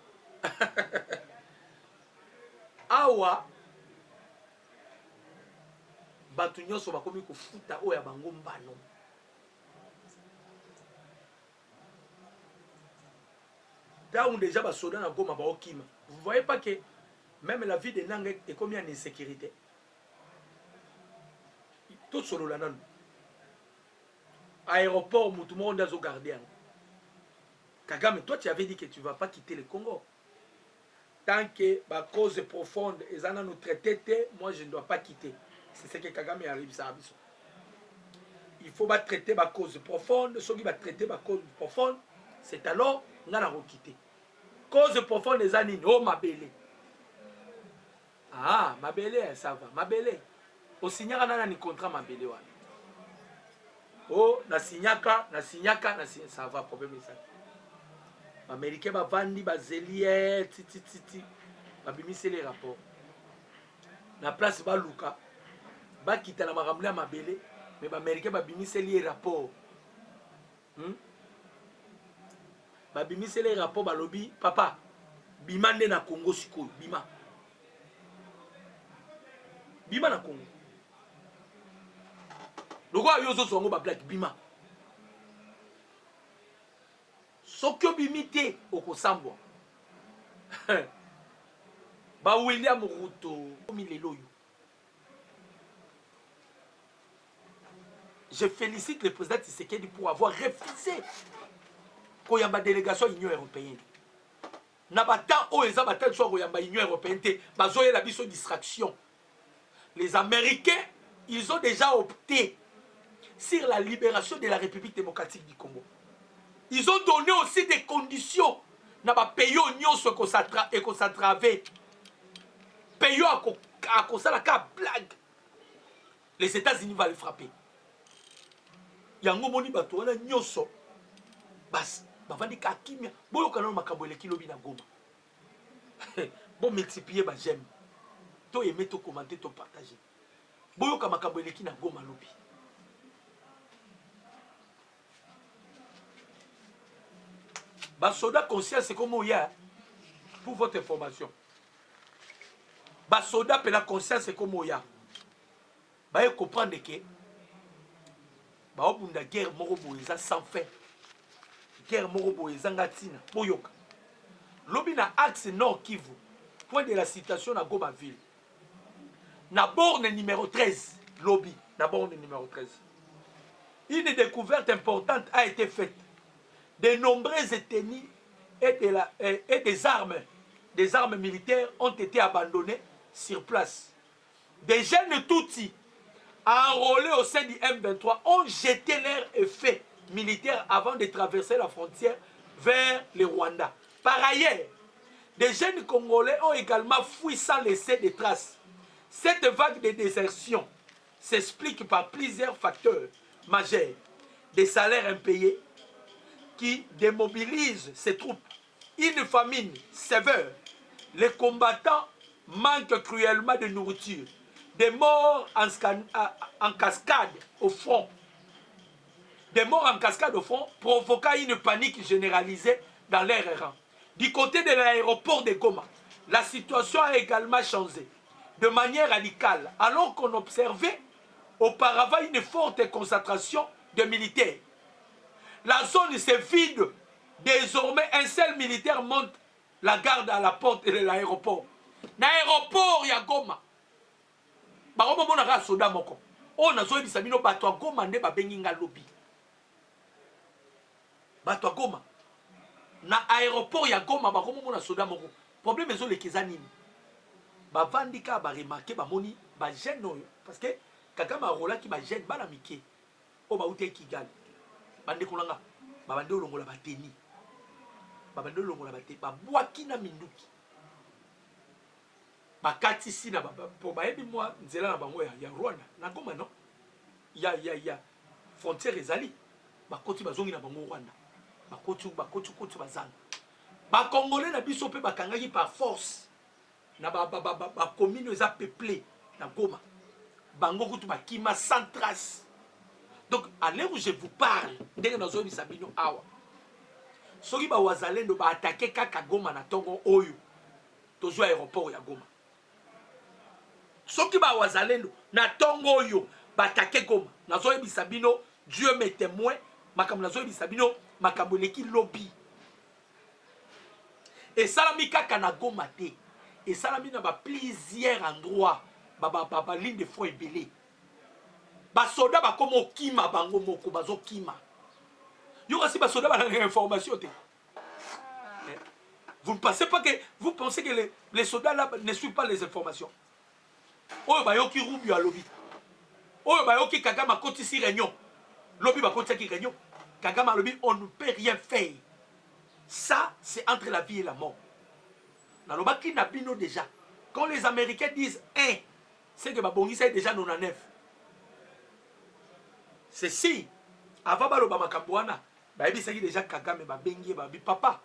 Awa bato nyonso bakomi kofuta oya bango mbano. Taou déjà basoda na Goma baokima. Vous voyez pas que même la vie de Nanga est comme en insécurité. Tout solo la nan. Aéroport mutu mo ndazo garder. Kagame, toi tu avais dit que tu vas pas quitter le Congo. Tant que ma cause profonde et ça nous traiter, moi je ne dois pas quitter. C'est ce que Kagame arrive ça. Il faut pas traiter ma cause profonde. Ceux qui vont traiter ma cause profonde, c'est alors qu'on a quitter. Cause profonde des années, oh ma belle. Ah, ma belle, ça va. Ma belle. Au signal, on a un contrat, ma belle. Oh, na signaka, ça va, problème ça. Américain va vendre, va zélier, titi, va bimisser les rapports. La place va Luka. Ba kita na makamla mabele mais ba américain ba bimise li rapport ba bimise les rapports ba lobi papa bimande na Congo sikoyo bima na Congo loko yozo songo ba black bima sokyo bimite okosambwa ba William Ruto milelo yo je félicite le président Tshisekedi pour avoir refusé qu'il y ait une délégation de l'Union européenne. Na bata o eza bata so ko yamba Union européenne te bazoye la biso distraction. Les Américains, ils ont déjà opté sur la libération de la République démocratique du Congo. Ils ont donné aussi des conditions na ba pays nyonso et ko s'attraver. Pays à cause la blague. Les États-Unis vont les frapper. Yango moni bato wana nyonso bas bavandi ka kimia boyo kana makambo eleki lobi na Goma. Bon multiplier ba j'aime. To aimer to commenter to partager. Boyo ka makambo eleki na Goma lobi. Ba soda conscience c'est comme oya pour votre information. Ba soda pe la conscience c'est comme oya. Ba y comprendre que ba obunda guerre moko boyeza sans fin. Guerre moko boyeza ngatina boyoka. Lobi na axe nord Kivu. Point de la citation na Goma ville. Na borne numéro 13, lobby, na borne numéro 13. Une découverte importante a été faite. De nombreuses ethnies et des armes militaires ont été abandonnées sur place. Des jeunes Tutsis enrôlés au sein du M23 ont jeté leur effet militaire avant de traverser la frontière vers le Rwanda. Par ailleurs, des jeunes Congolais ont également fui sans laisser de traces. Cette vague de désertion s'explique par plusieurs facteurs majeurs. Des salaires impayés qui démobilisent ces troupes, une famine sévère, les combattants manquent cruellement de nourriture, des morts en cascade au front. Des morts en cascade au front provoquant une panique généralisée dans leurs rangs. Du côté de l'aéroport de Goma, la situation a également changé de manière radicale, alors qu'on observait auparavant une forte concentration de militaires. La zone se vide. Désormais, un seul militaire monte la garde à la porte de l'aéroport. L'aéroport, il y a Goma. Baroma monaka soda moko. On a zoé bisabino bato a Goma nde babengi nga lobby. Bato a Goma. Na aéroport ya Goma baroma mona soda moko. Problème ezo lekeza nini. Ba vandika ba remarquer ba moni ba jeune oyo parce que Kagame rola ki ba jeune bana mike. O ba uté Kigali. Bande kolanga ba bande olongola ba teni. Ba bande olongola ba te ba bwaki na minduki. Bakati si na pour bayebi moi nzela na bango ya Rwanda na Goma non ya frontière ezali bakoti bazongi na bango Rwanda bakoti bazana ba congolais na biso pe bakangaki par force na ba commune eza peuplé na Goma bango kutu bakima sans trace. Donc à l'heure où je vous parle ndenge na zobi sabino awa soki ba wazalendo ba attaquer kaka Goma na tongo oyo tozo aéroport ya Goma. Soki ba wazalendo na tongo yo batake Goma nazoye bisabino Dieu me témoin makambo nazoye bisabino makambo leki lobby et salami kaka na Goma te et salami na ba plusieurs endroits ba ligne de front ebele ba soda ba komo kima bango moko bazo kima yo kasi ba soda ba na information te. Vous ne pensez pas que vous pensez que les soldats là ne suivent pas les informations. Oyo bayoki Rubio à lobby. Oyo bayoki Kagame a koti si réunion. Lobby ba koti ki réunion. Kagame a lobby on ne peut rien faire. Ça c'est entre la vie et la mort. Dans le baki na bino déjà. Quand les Américains disent 1, c'est que babongi c'est déjà 99. C'est si avant baloba makambo wana ba yebi saki déjà Kagame ba bengi ba bi papa.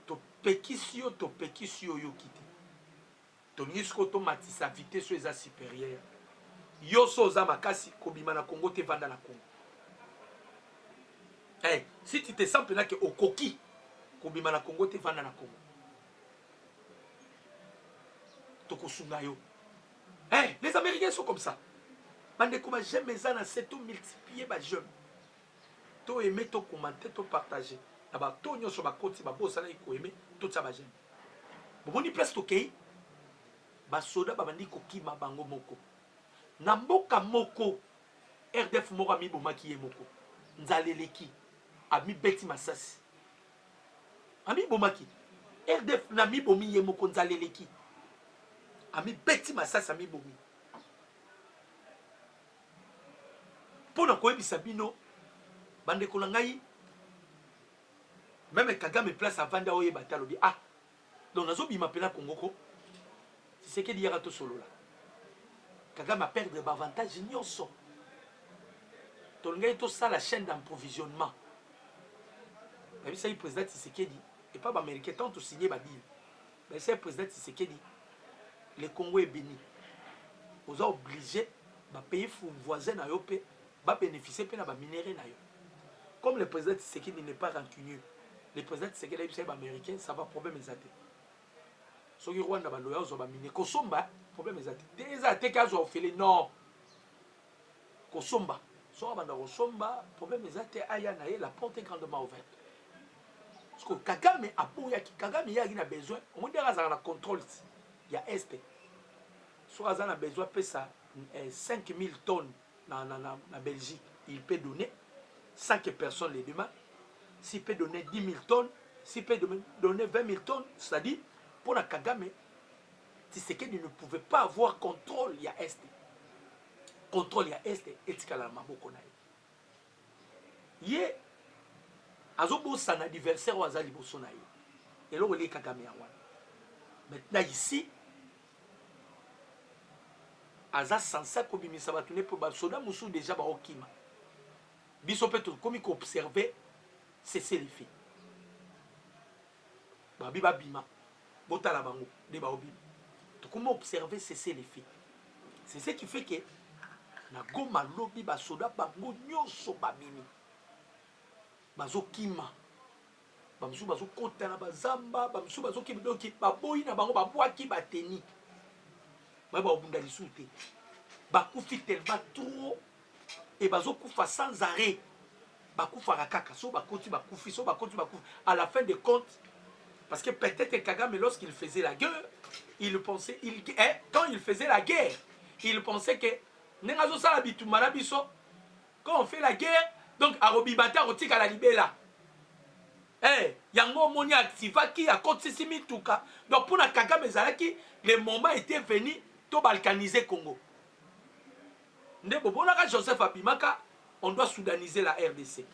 To pekisio yo kiti. Tonisko to matisa vitesse eza supérieure. Yo soza makasi kobima na Congo te vanda na Congo. Hey, si tu te sens pena que okoki kobima na Congo te vanda na Congo. Tokosunga yo. Hey, les Américains sont comme ça. Bande koma j'aime ça na c'est tout multiplier ba j'aime. To aimer to commenter to partager. Na ba to nyoso ba koti ba bosa na ko aimer tout ça ba j'aime. Bomoni place to kei basoda babandi kokima bango moko na mboka moko RDF moko amibomaki ye moko nzaleleki amibeti masasi amibomaki RDF na mibomi ye moko nzaleleki amibeti masasi amibomi mpona koyebisa bino bandeko na ngai même Kagame place avanda oyeba te alobi ah donc nazobima mpena Kongoko Tshisekedi yaka tosolola Kagame a perdre bavantage nyonso tolingai tosala chaîne d'approvisionnement babisaki président Tshisekedi et pas baméricain tant tosigné badile babisaki président Tshisekedi le Congo est béni oza obligé bapays voisin na yo mpe babénéficier mpe na baminéré na yo comme le président Tshisekedi n'est pas rancunieux le président Tshisekedi ayebisaki baaméricain ça va problème eza te soki Rwanda baloya ozwa bamine kosomba problème eza te eza te ke azwa ofele non kosomba soki abanda kosomba problème eza te aya na ye la porte est grandement ouverte parce que Kagame aboyaki Kagame yaki na besoin omoni azala na contrôle ya este soki aza na besoin apesa 5000 tonnes na Belgique il peut donner sans que personne les demande s'il peut donner 10 000 tonnes s'il peut donner 20 000 tonnes c'est-à-dire pour la Kagame, Tshisekedi ne pouvait pas avoir contrôle il y a Est. Contrôle il y a Est et Tikala Maboko na ye. Azobo son adversaire ou azali boso na ye. Et là où est Kagame ya wana. Maintenant ici aza sansa ko bimisa batune po ba soda musu déjà ba okima. Biso peut comme ko observer cesser les faits. Ba biba bima. Botala bango de baobi to comment observer cesser les faits c'est ce qui fait que na goma lobi ba soda bango nyonso babini bazo kima bamsu bazo kota na bazamba bamsu bazo kima donc baboyi na bango babwaki bateni ba obunda lisute bakufi tellement trop et bazo kufa sans arrêt bakufa rakaka so bakoti bakufi so bakoti bakufi à la fin de compte. Parce que peut-être que Kagame, lorsqu'il faisait la guerre, il pensait, quand il faisait la guerre, il pensait que quand on fait la guerre, donc Arobibata rotika la libella. Yango moni activaki a kotsisimi tuka. Donc pour la Kagame Zalaki, le moment était venu to balkaniser Congo. Ndebo Joseph Abimaka, on doit soudaniser la RDC.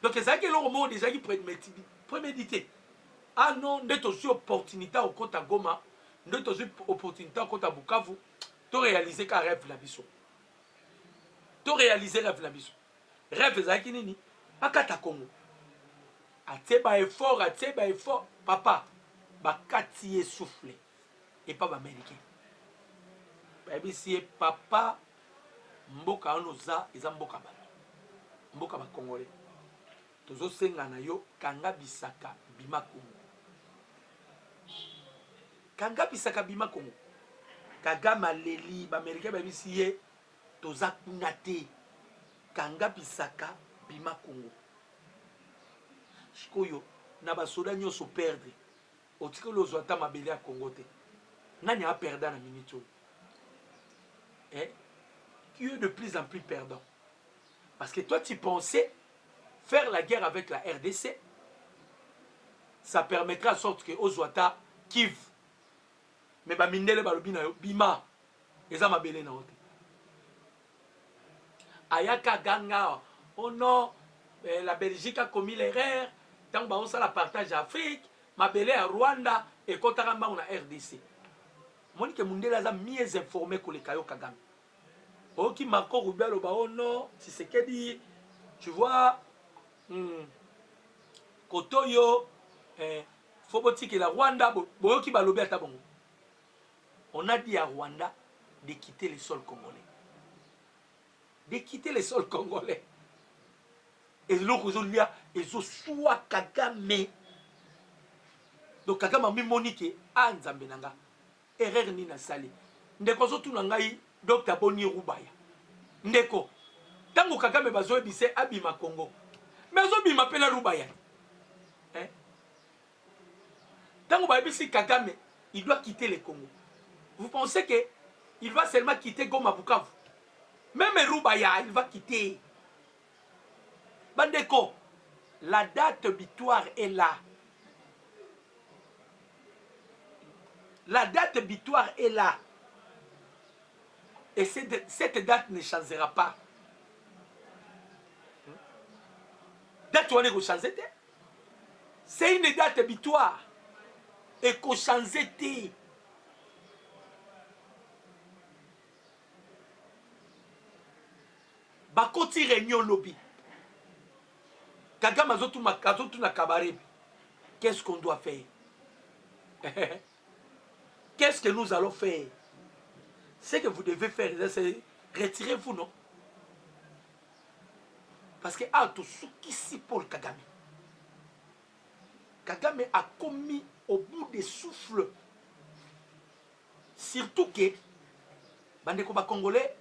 Donc c'est ça que le moment déjà qui prémédité. Ah non, nous avons aussi opportunité au Kota Goma, nous avons aussi opportunité au Kota Bukavu, de réaliser qu'un rêve la biso. De réaliser rêve la biso. Rêve za kinini, akata Congo. Ateba effort, papa, bakati soufflé et pas américain. Baby si papa mboka onoza eza mboka ba. Mboka ba congolais. Tozo senga na yo kanga bisaka bima Congo. Kanga bisaka bima Congo. Kagame leli ba américain ba bisiye toza kunate. Kanga bisaka bima Congo. Shikoyo na ba soda nyoso perdre. Otiko lozo ata mabele ya Congo te. Nani a perdre na minute. Qui est de plus en plus perdant. Parce que toi tu pensais faire la guerre avec la RDC, ça permettra en sorte que Ozwata Kiv, mais Bamindele Balobina Bima, et ça m'a belé na hote. Ayaka Ganga, oh non, la Belgique a commis l'erreur, tant que ça la partage Afrique, ma belé à Rwanda et Kotaramba on a RDC. Monique Mundela a mieux informé que les Kayo Kagame. Oh qui m'a encore oublie le oh non, si c'est qu'elle dit, tu vois. Kotoyo, Foboti qui la Rwanda, Boyoki Balobé Tabongo. On a dit à Rwanda de quitter les sols congolais. De quitter les sols congolais. Et l'Okozolia, et Zosua Kagame. Donc Kagame a mis Monique, Anzambenanga. Erreur ni na sali. Ndeko zotu nangai, Dr. Boni Rubaya. Ndeko. Tango Kagame bazoe bise abima Congo. Mais Zobi m'appelle Rubaya. Tant que Kagame, il doit quitter le Congo. Vous pensez qu'il va seulement quitter Goma Bukavu? Même Roubaya, il va quitter. Bandeko, la date butoir est là. La date butoir est là. Et cette date ne changera pas. Date où on est changé. C'est une date butoir. Et qu'on changé. Bakoti réunion lobby. Kagame azotu na kabaré. Qu'est-ce qu'on doit faire? Qu'est-ce que nous allons faire? Ce que vous devez faire, c'est retirez-vous, non? Parce que tout ce qui s'y pour Kagame. Kagame a commis au bout des souffles. Surtout que, bandeko ba Congolais,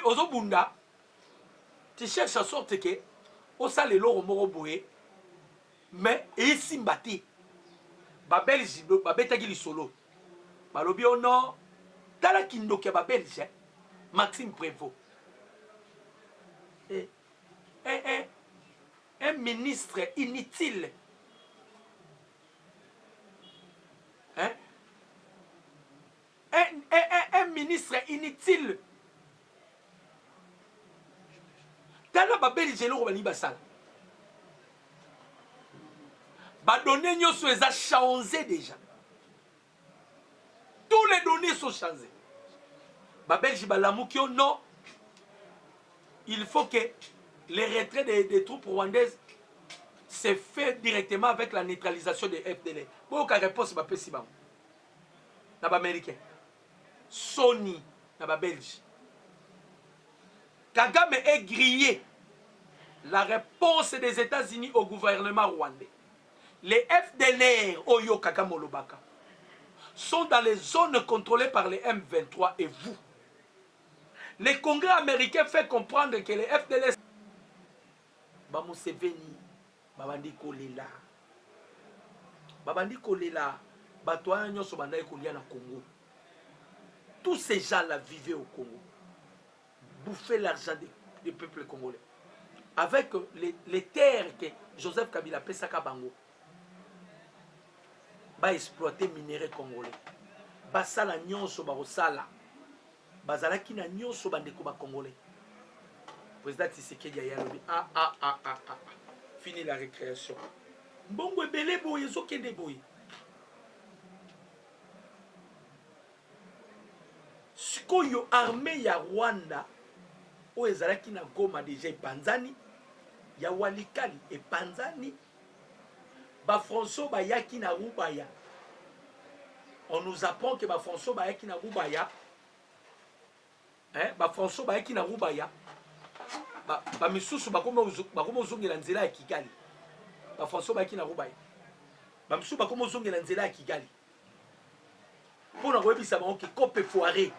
Ozobunda, tu cherches à sorte que, au sale l'oro moro boé, mais ici mbati, ba Belge, ba betaki li solo, ba lobi au nord, tala kindoke ba Belge, Maxime Prévost. Un ministre inutile. Hein? Un ministre inutile. Tala ba Belge lo ba ni basala. Ba données nyoso eza changé déjà. Tous les données sont changées. Ba Belge ba lamukio non. Il faut que les retraits des troupes rwandaises se fait directement avec la neutralisation des FDL. Bon, la réponse va pas si bon. Naba américain. Sony, naba belge. Kagame est grillé. La réponse des États-Unis au gouvernement rwandais. Les FDLR, Oyo Kagame Olobaka, sont dans les zones contrôlées par les M23 et vous. Les congrès américains fait comprendre que les FDLR Museveni, babandi kolela. Babandi kolela, batoya nyoso bandai kolia na Congo. Tous ces gens-là vivaient au Congo. Bouffaient l'argent des peuples congolais. Avec les terres que Joseph Kabila Pesaka Bango. Ba exploiter minerais congolais. Basala nyonso barosala. Bazalaki na nyonso bandeko ba congolais. Président Tshisekedi Yalobi. Fini la récréation. Bongo ebele boye zokende boye. Sikoyo armée ya Rwanda o ezalaki na Goma déjà epanzani ya Walikali epanzani ba François bayaki na Rubaya. On nous apprend que ba François bayaki na Rubaya. Ba François bayaki na Rubaya. Ba misusu bakoma ozongela nzela ya Kigali. Ba François bayaki na Rubaya. Ba misusu bakoma ozongela nzela ya Kigali. Pour na koyebisa bango ke kope foiré.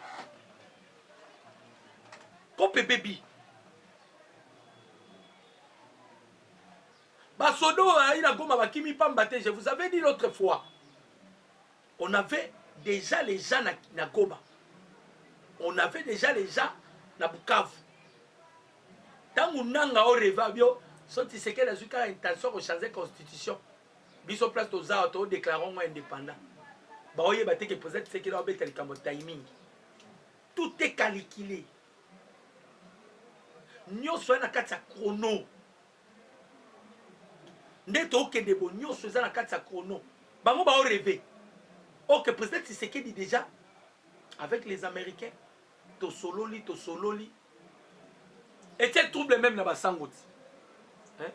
Kope baby. Basodo ina Goma bakimi pambate, je vous avais dit l'autre fois. On avait déjà les gens na Goma. On avait déjà les gens na Bukavu. Tangu nanga o revabio, sorti c'est que la zuka intention de changer constitution. Biso place aux autres déclarons indépendant. Ba oye ba teke peut-être c'est que la obé tel timing. Tout est calculé. Nyonso na kati ya chrono. Ndeto okende bo nyonso eza na kati ya chrono. Bango ba o rêver. Ok, peut-être c'est que dit déjà avec les Américains. Tosololi. Et c'est trouble même na basango. Hein?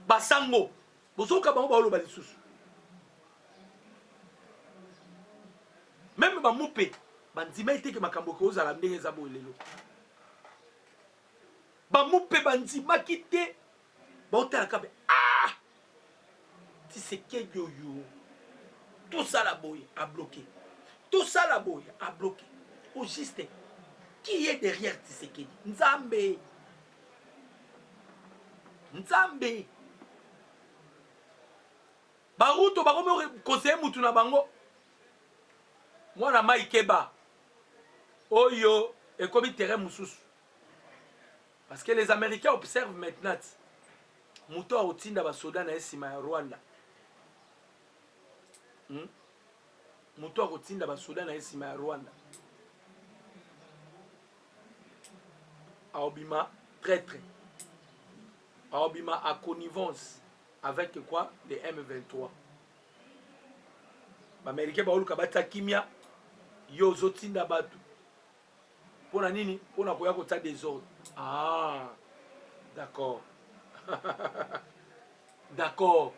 Basango. Bozoka bango ba oloba lisusu. Même ba moupe, bandima ite ke makambo ko ozala ndenge za bolelo. Ba moupe bandima kite. Ba otala kabe. Tshisekedi yo. Tout ça la boy a bloqué. Tout ça la boy a bloqué. Au juste, qui est derrière Tshisekedi? Nzambe. Nzambe. Baruto bakome conseiller mutu na bango. mwana Maïkeba oyo ekomi terrain mususu parce que les Américains observent maintenant muto aotinda basoda na esima ya Rwanda muto akotinda basoda na esima ya Rwanda aobima traître aobima à connivence avec quoi les M23 Américain baoluka bata kimia yo zotinda batu pona nini pona koya kota désordre. Ah d'accord. D'accord.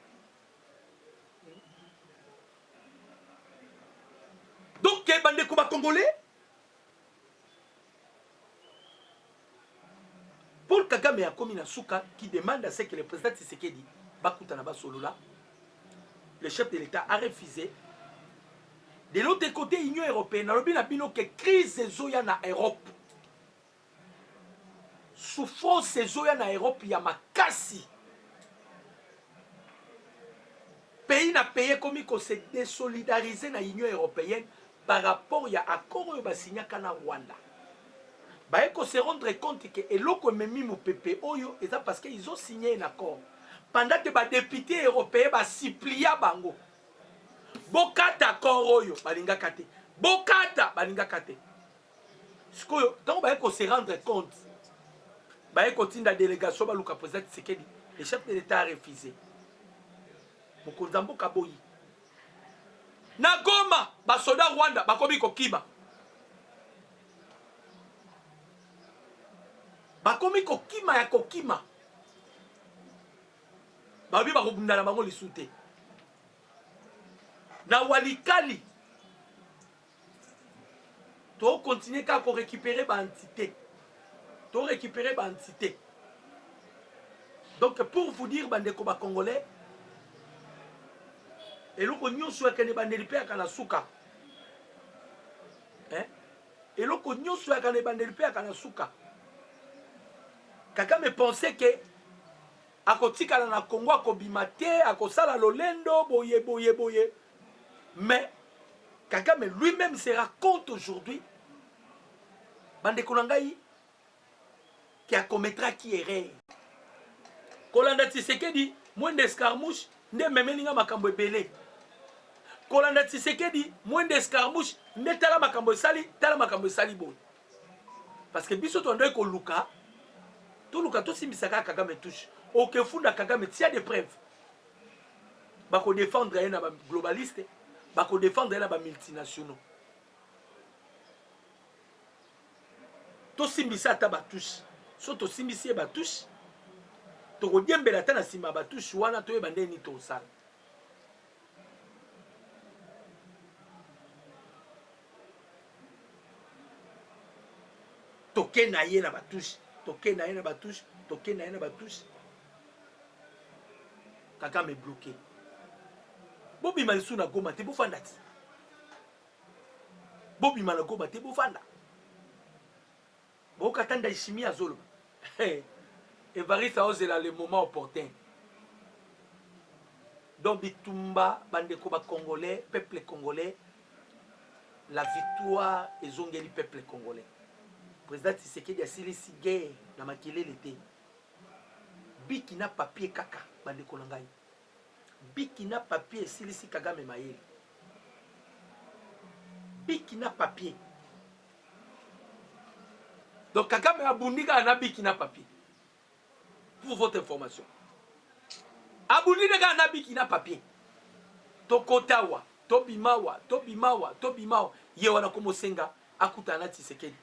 Donc bande ko ba congolais Paul Kagame a commis na suka qui demande à ce que le président Tshisekedi bakuta na basolola. Le chef de l'État a refusé. De l'autre côté, l'Union européenne a dit que crise zoya na Europe. Souffrance zoya na Europe, il y a makasi. Pays n'a payé comme il se désolidarisé na l'Union européenne par rapport à l'accord que signé na Rwanda. Il faut se rendre compte que eloko memi mo pepe oyo c'est parce qu'ils ont signé un accord. Pendant que les députés européens ba supplia bango. Bokata accord oyo balinga kate. Bokata balinga kate. Sikoyo donc il faut se rendre compte. Il faut tinda délégation baluka président Tshisekedi, le chef de l'État a refusé. Mokonzambo kaboyi. Na Goma basoda Rwanda bakomi kokima. Bakomi kokima ya kokima. Babi bakobunda na bango lisute. Na Walikali. To continuer ka ko récupérer ba entité. To récupérer ba entité. Donc pour vous dire bandeko ba congolais eloko nyonso yakane bandeli pe akana suka. Eloko nyonso yakane bandeli pe akana suka. Kagame pensait que akotikala na Congo akobima te akosala lolendo boye boye boye. Mais Kagame lui-même se raconte aujourd'hui bandeko nangai qui a commettra qui erreur. Kolanda Tshisekedi mwende escarmouche nde memeninga makambo ebele. Kolanda Tshisekedi mwende escarmouche nde tala makambo esali boye. Parce que biso tondo ko luka tout le cas simbisaka Kagame touche. Ok funda Kagame tia des preuves. Bako défendre na ba globaliste, bako défendre na ba multinationaux. To simbisa ta ba touche. So to simbisi ba touche. To ko diembela ta na sima ba touche wana to yeba ndeni to sala. To ke na ye na ba touche. Toké na yena batouche, toké na yena batouche. Kagame bloqué. Bobi malisu na Goma te bofanda ti. Bobi na Goma te bofanda. Bo katanda ishimi azolo. Evariste aozela le moment opportun. Donc bitumba bandeko ba congolais, peuple congolais, la victoire ezongeli peuple congolais. Président Tshisekedi a silisi guerre na makile l'été. Biki na papier kaka bandeko nangai. Biki na papier silisi Kagame mayele. Biki na papier. Donc Kagame abundika na biki na papier. Pour votre information. Abundika na biki na papier. Tokotawa, tobimawa, tobimawa, tobimawa. Yewa na komosenga akuta na Tshisekedi.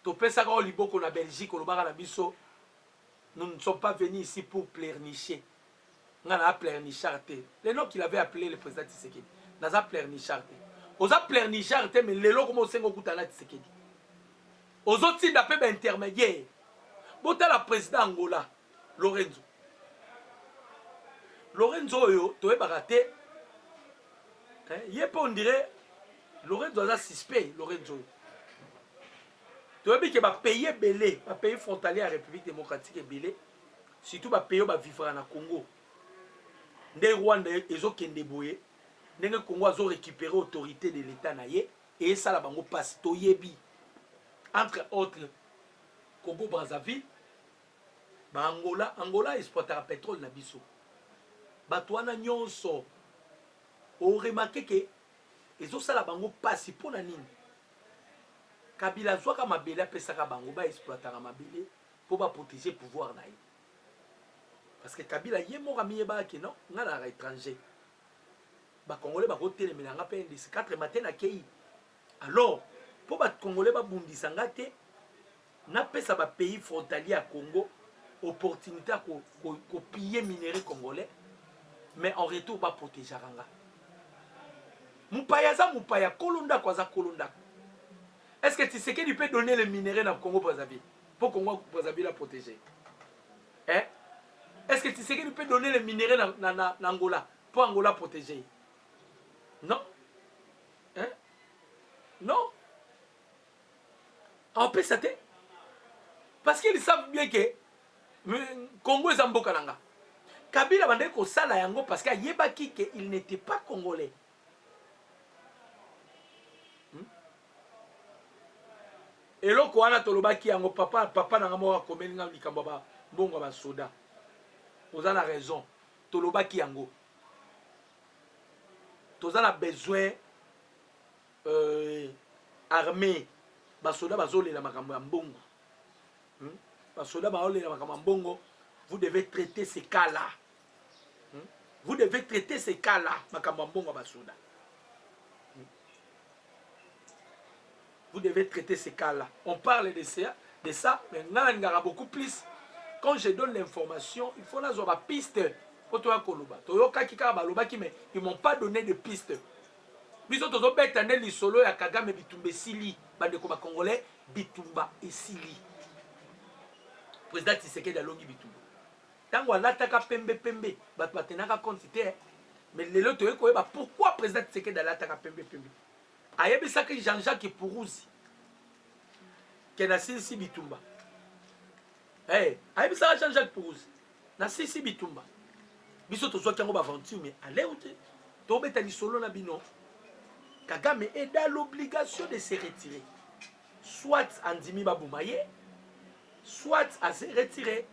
To pesa ka liboko na Belgique olobaka na biso nous ne sommes pas venus ici pour pleurnicher. Ngana a pleurnicharte. Le nom qu'il avait appelé le président Tshisekedi. Naza pleurnicharte. Oza pleurnicharte mais lelo comme osengo kutana Tshisekedi. Ozoti d'appel ba intermédiaire. Bota la président Angola Lorenzo. Lorenzo yo to e baraté. Yé on dirait Lorenzo a suspect Lorenzo. Tu vois que va payer belé, va payer frontalier à la République démocratique et belé, surtout va payer va vivre en Congo. Des Rwanda ils ont kende boye, ndenge Congo azo récupérer autorité de l'état na ye et ça la bango passe toyebi entre autres Congo Brazzaville ba Angola exploitera pétrole na biso bato wana nyonso o remarqué que ezosala bango pasi mpo na nini Kabila zwaka mabele apesaka bango ba exploitera mabele mpo baprotéger pouvoir na ye parce que Kabila ye moko amiyebaki non nga na étranger bakongolais bakotelemela nga mpe ndisi 4 matin akei alors mpo bakongolais babundisa nga te napesa bapays frontalier ya Congo opportunité ya kopiller minerai congolais mais en retour baprotégeaka nga mupaya aza mupaya kolondako aza kolondako. Est-ce que Tshisekedi peut donner le minerai dans le Congo Brazzaville pour Congo Brazzaville la protéger? Hein? Est-ce que Tshisekedi peut donner le minerai dans Angola pour Angola protéger? Non. Hein? Non. En plus, c'était parce qu'ils savent bien que le Congo est en Bokananga. Kabila bandé ko sala yango parce qu'il yebaki que il n'était pas congolais. Et là, quand on a tolobaki yango papa na ngamo komeli ngam likambo ba mbongo ba soda. Vous avez raison. Tolobaki yango. Tous on a besoin armée ba soda bazole la makambo ya mbongo. Ba soda bazole la makambo ya mbongo. Vous devez traiter ces cas-là. Vous devez traiter ces cas-là makambo ya mbongo ba soda. Vous devez traiter ces cas-là. On parle de ça, mais il y aura beaucoup plus. Quand je donne l'information, il faut avoir une piste. Mais ils ne m'ont pas donné de piste. Ils ont dit que solo ya Kagame Bitumba Sili. Bandeko ba Congolais, Bitumba et Sili. Président Tshisekedi alongi Bitumba. Tango alataka pembe, bato batenaka quantité. Mais les autres, pourquoi président Tshisekedi alataka pembe? Ayebisaki Jean-Jacques Puruzi ke na Sisi Bitumba. Ayebisaki Jean-Jacques Puruzi na Sisi Bitumba. Biso tozwaki yango baventure mais allez où te tobeta lisolo na bino. Kagame est dans l'obligation de se retirer. Soit andimi babumaye, soit à se retirer.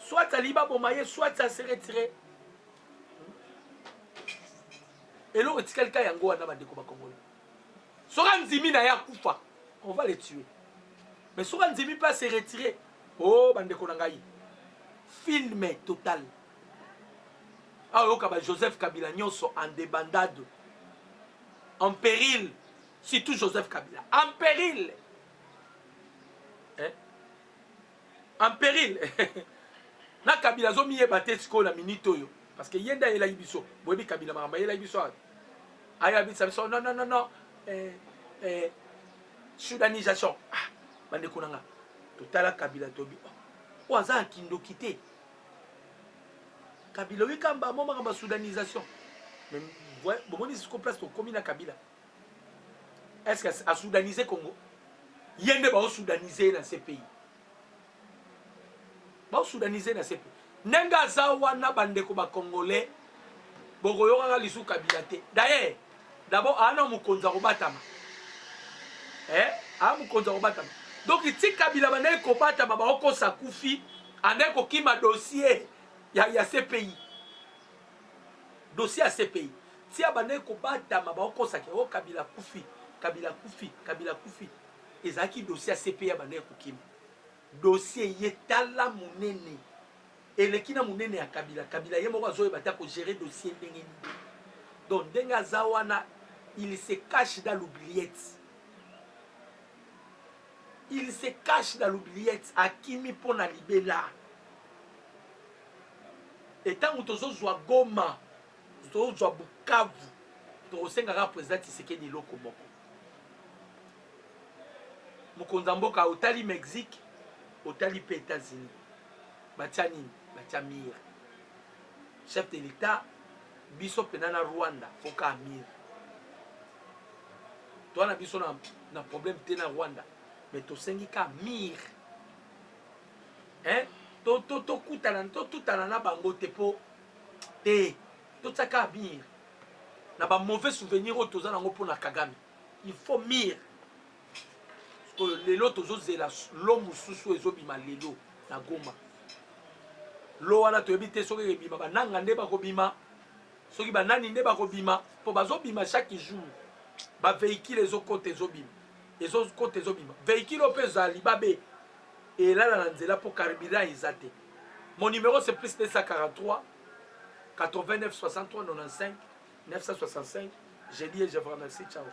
Soit à liba bumaye, soit à se retirer. Et là, si quelqu'un est en Goana, on va les tuer. Mais si on ne pas se retirer, oh, film total. Ah, Joseph Kabila Nyonso en débandade, en péril, surtout Joseph Kabila, en péril. Hein? En péril. Na Kabila zomi ebate siko la minute yo. Parce que yenda ela ibiso, bobi Kabila maramba ela ibiso. Non. Sudanisation. Ah, bande konanga. Totala Kabila tobi. O aza kindo kité. Kabila wi kamba mo makamba sudanisation. Mais ouais, bon ni siko place to komi na Kabila. Est-ce que a soudaniser Congo? Yende ba soudaniser dans ces pays. Ba soudaniser dans ces pays. Nenga za wana bande ko ba congolais. Bogoyo kaka lisu Kabila te. D'ailleurs, d'abord ana mukonza kobatama. Mukonza kobatama. Donc ti Kabila bande ko batama ba ko sakufi ane ko kima dossier ya CPI. Dossier à CPI. Si abane ko batama ba ko saki o Kabila kufi. Ezaki dossier à CPI abane ko kima. Dossier yetala munene. Et le kina munene ya Kabila ye moko azoye bata ko gérer dossier ndenge. Donc denga zawana il se cache dans l'oubliette. Il se cache dans l'oubliette akimi pona libela. Et tant utozo zwa Goma, utozo zwa Bukavu, to senga président Tshisekedi loko moko. Mukonza mboka otali Mexique, otali pe États-Unis. Batiani Batamir. Chef de l'État, biso penana Rwanda, foka Amir. Toi na biso na problème te na Rwanda, mais to sengi ka Amir. Hein? To kutana na bango te po te totiaka mire na mauvais souvenir oyo toza nango mpo na Kagame. Il faut mire lelo tozozela lo mosusu ezobima lelo na Goma. Lo wana toyebi te soki ebima bananga nde bakobima soki banani nde bakobima mpo bazobima chaque jour bavéhicule ezokota ezobima véhicule oyo mpe ezali babe elala na nzela mpo carburant eza te. Mon numéro c'est plus 243 89 63 95 965. Je dis et je vous remercie. Ciao.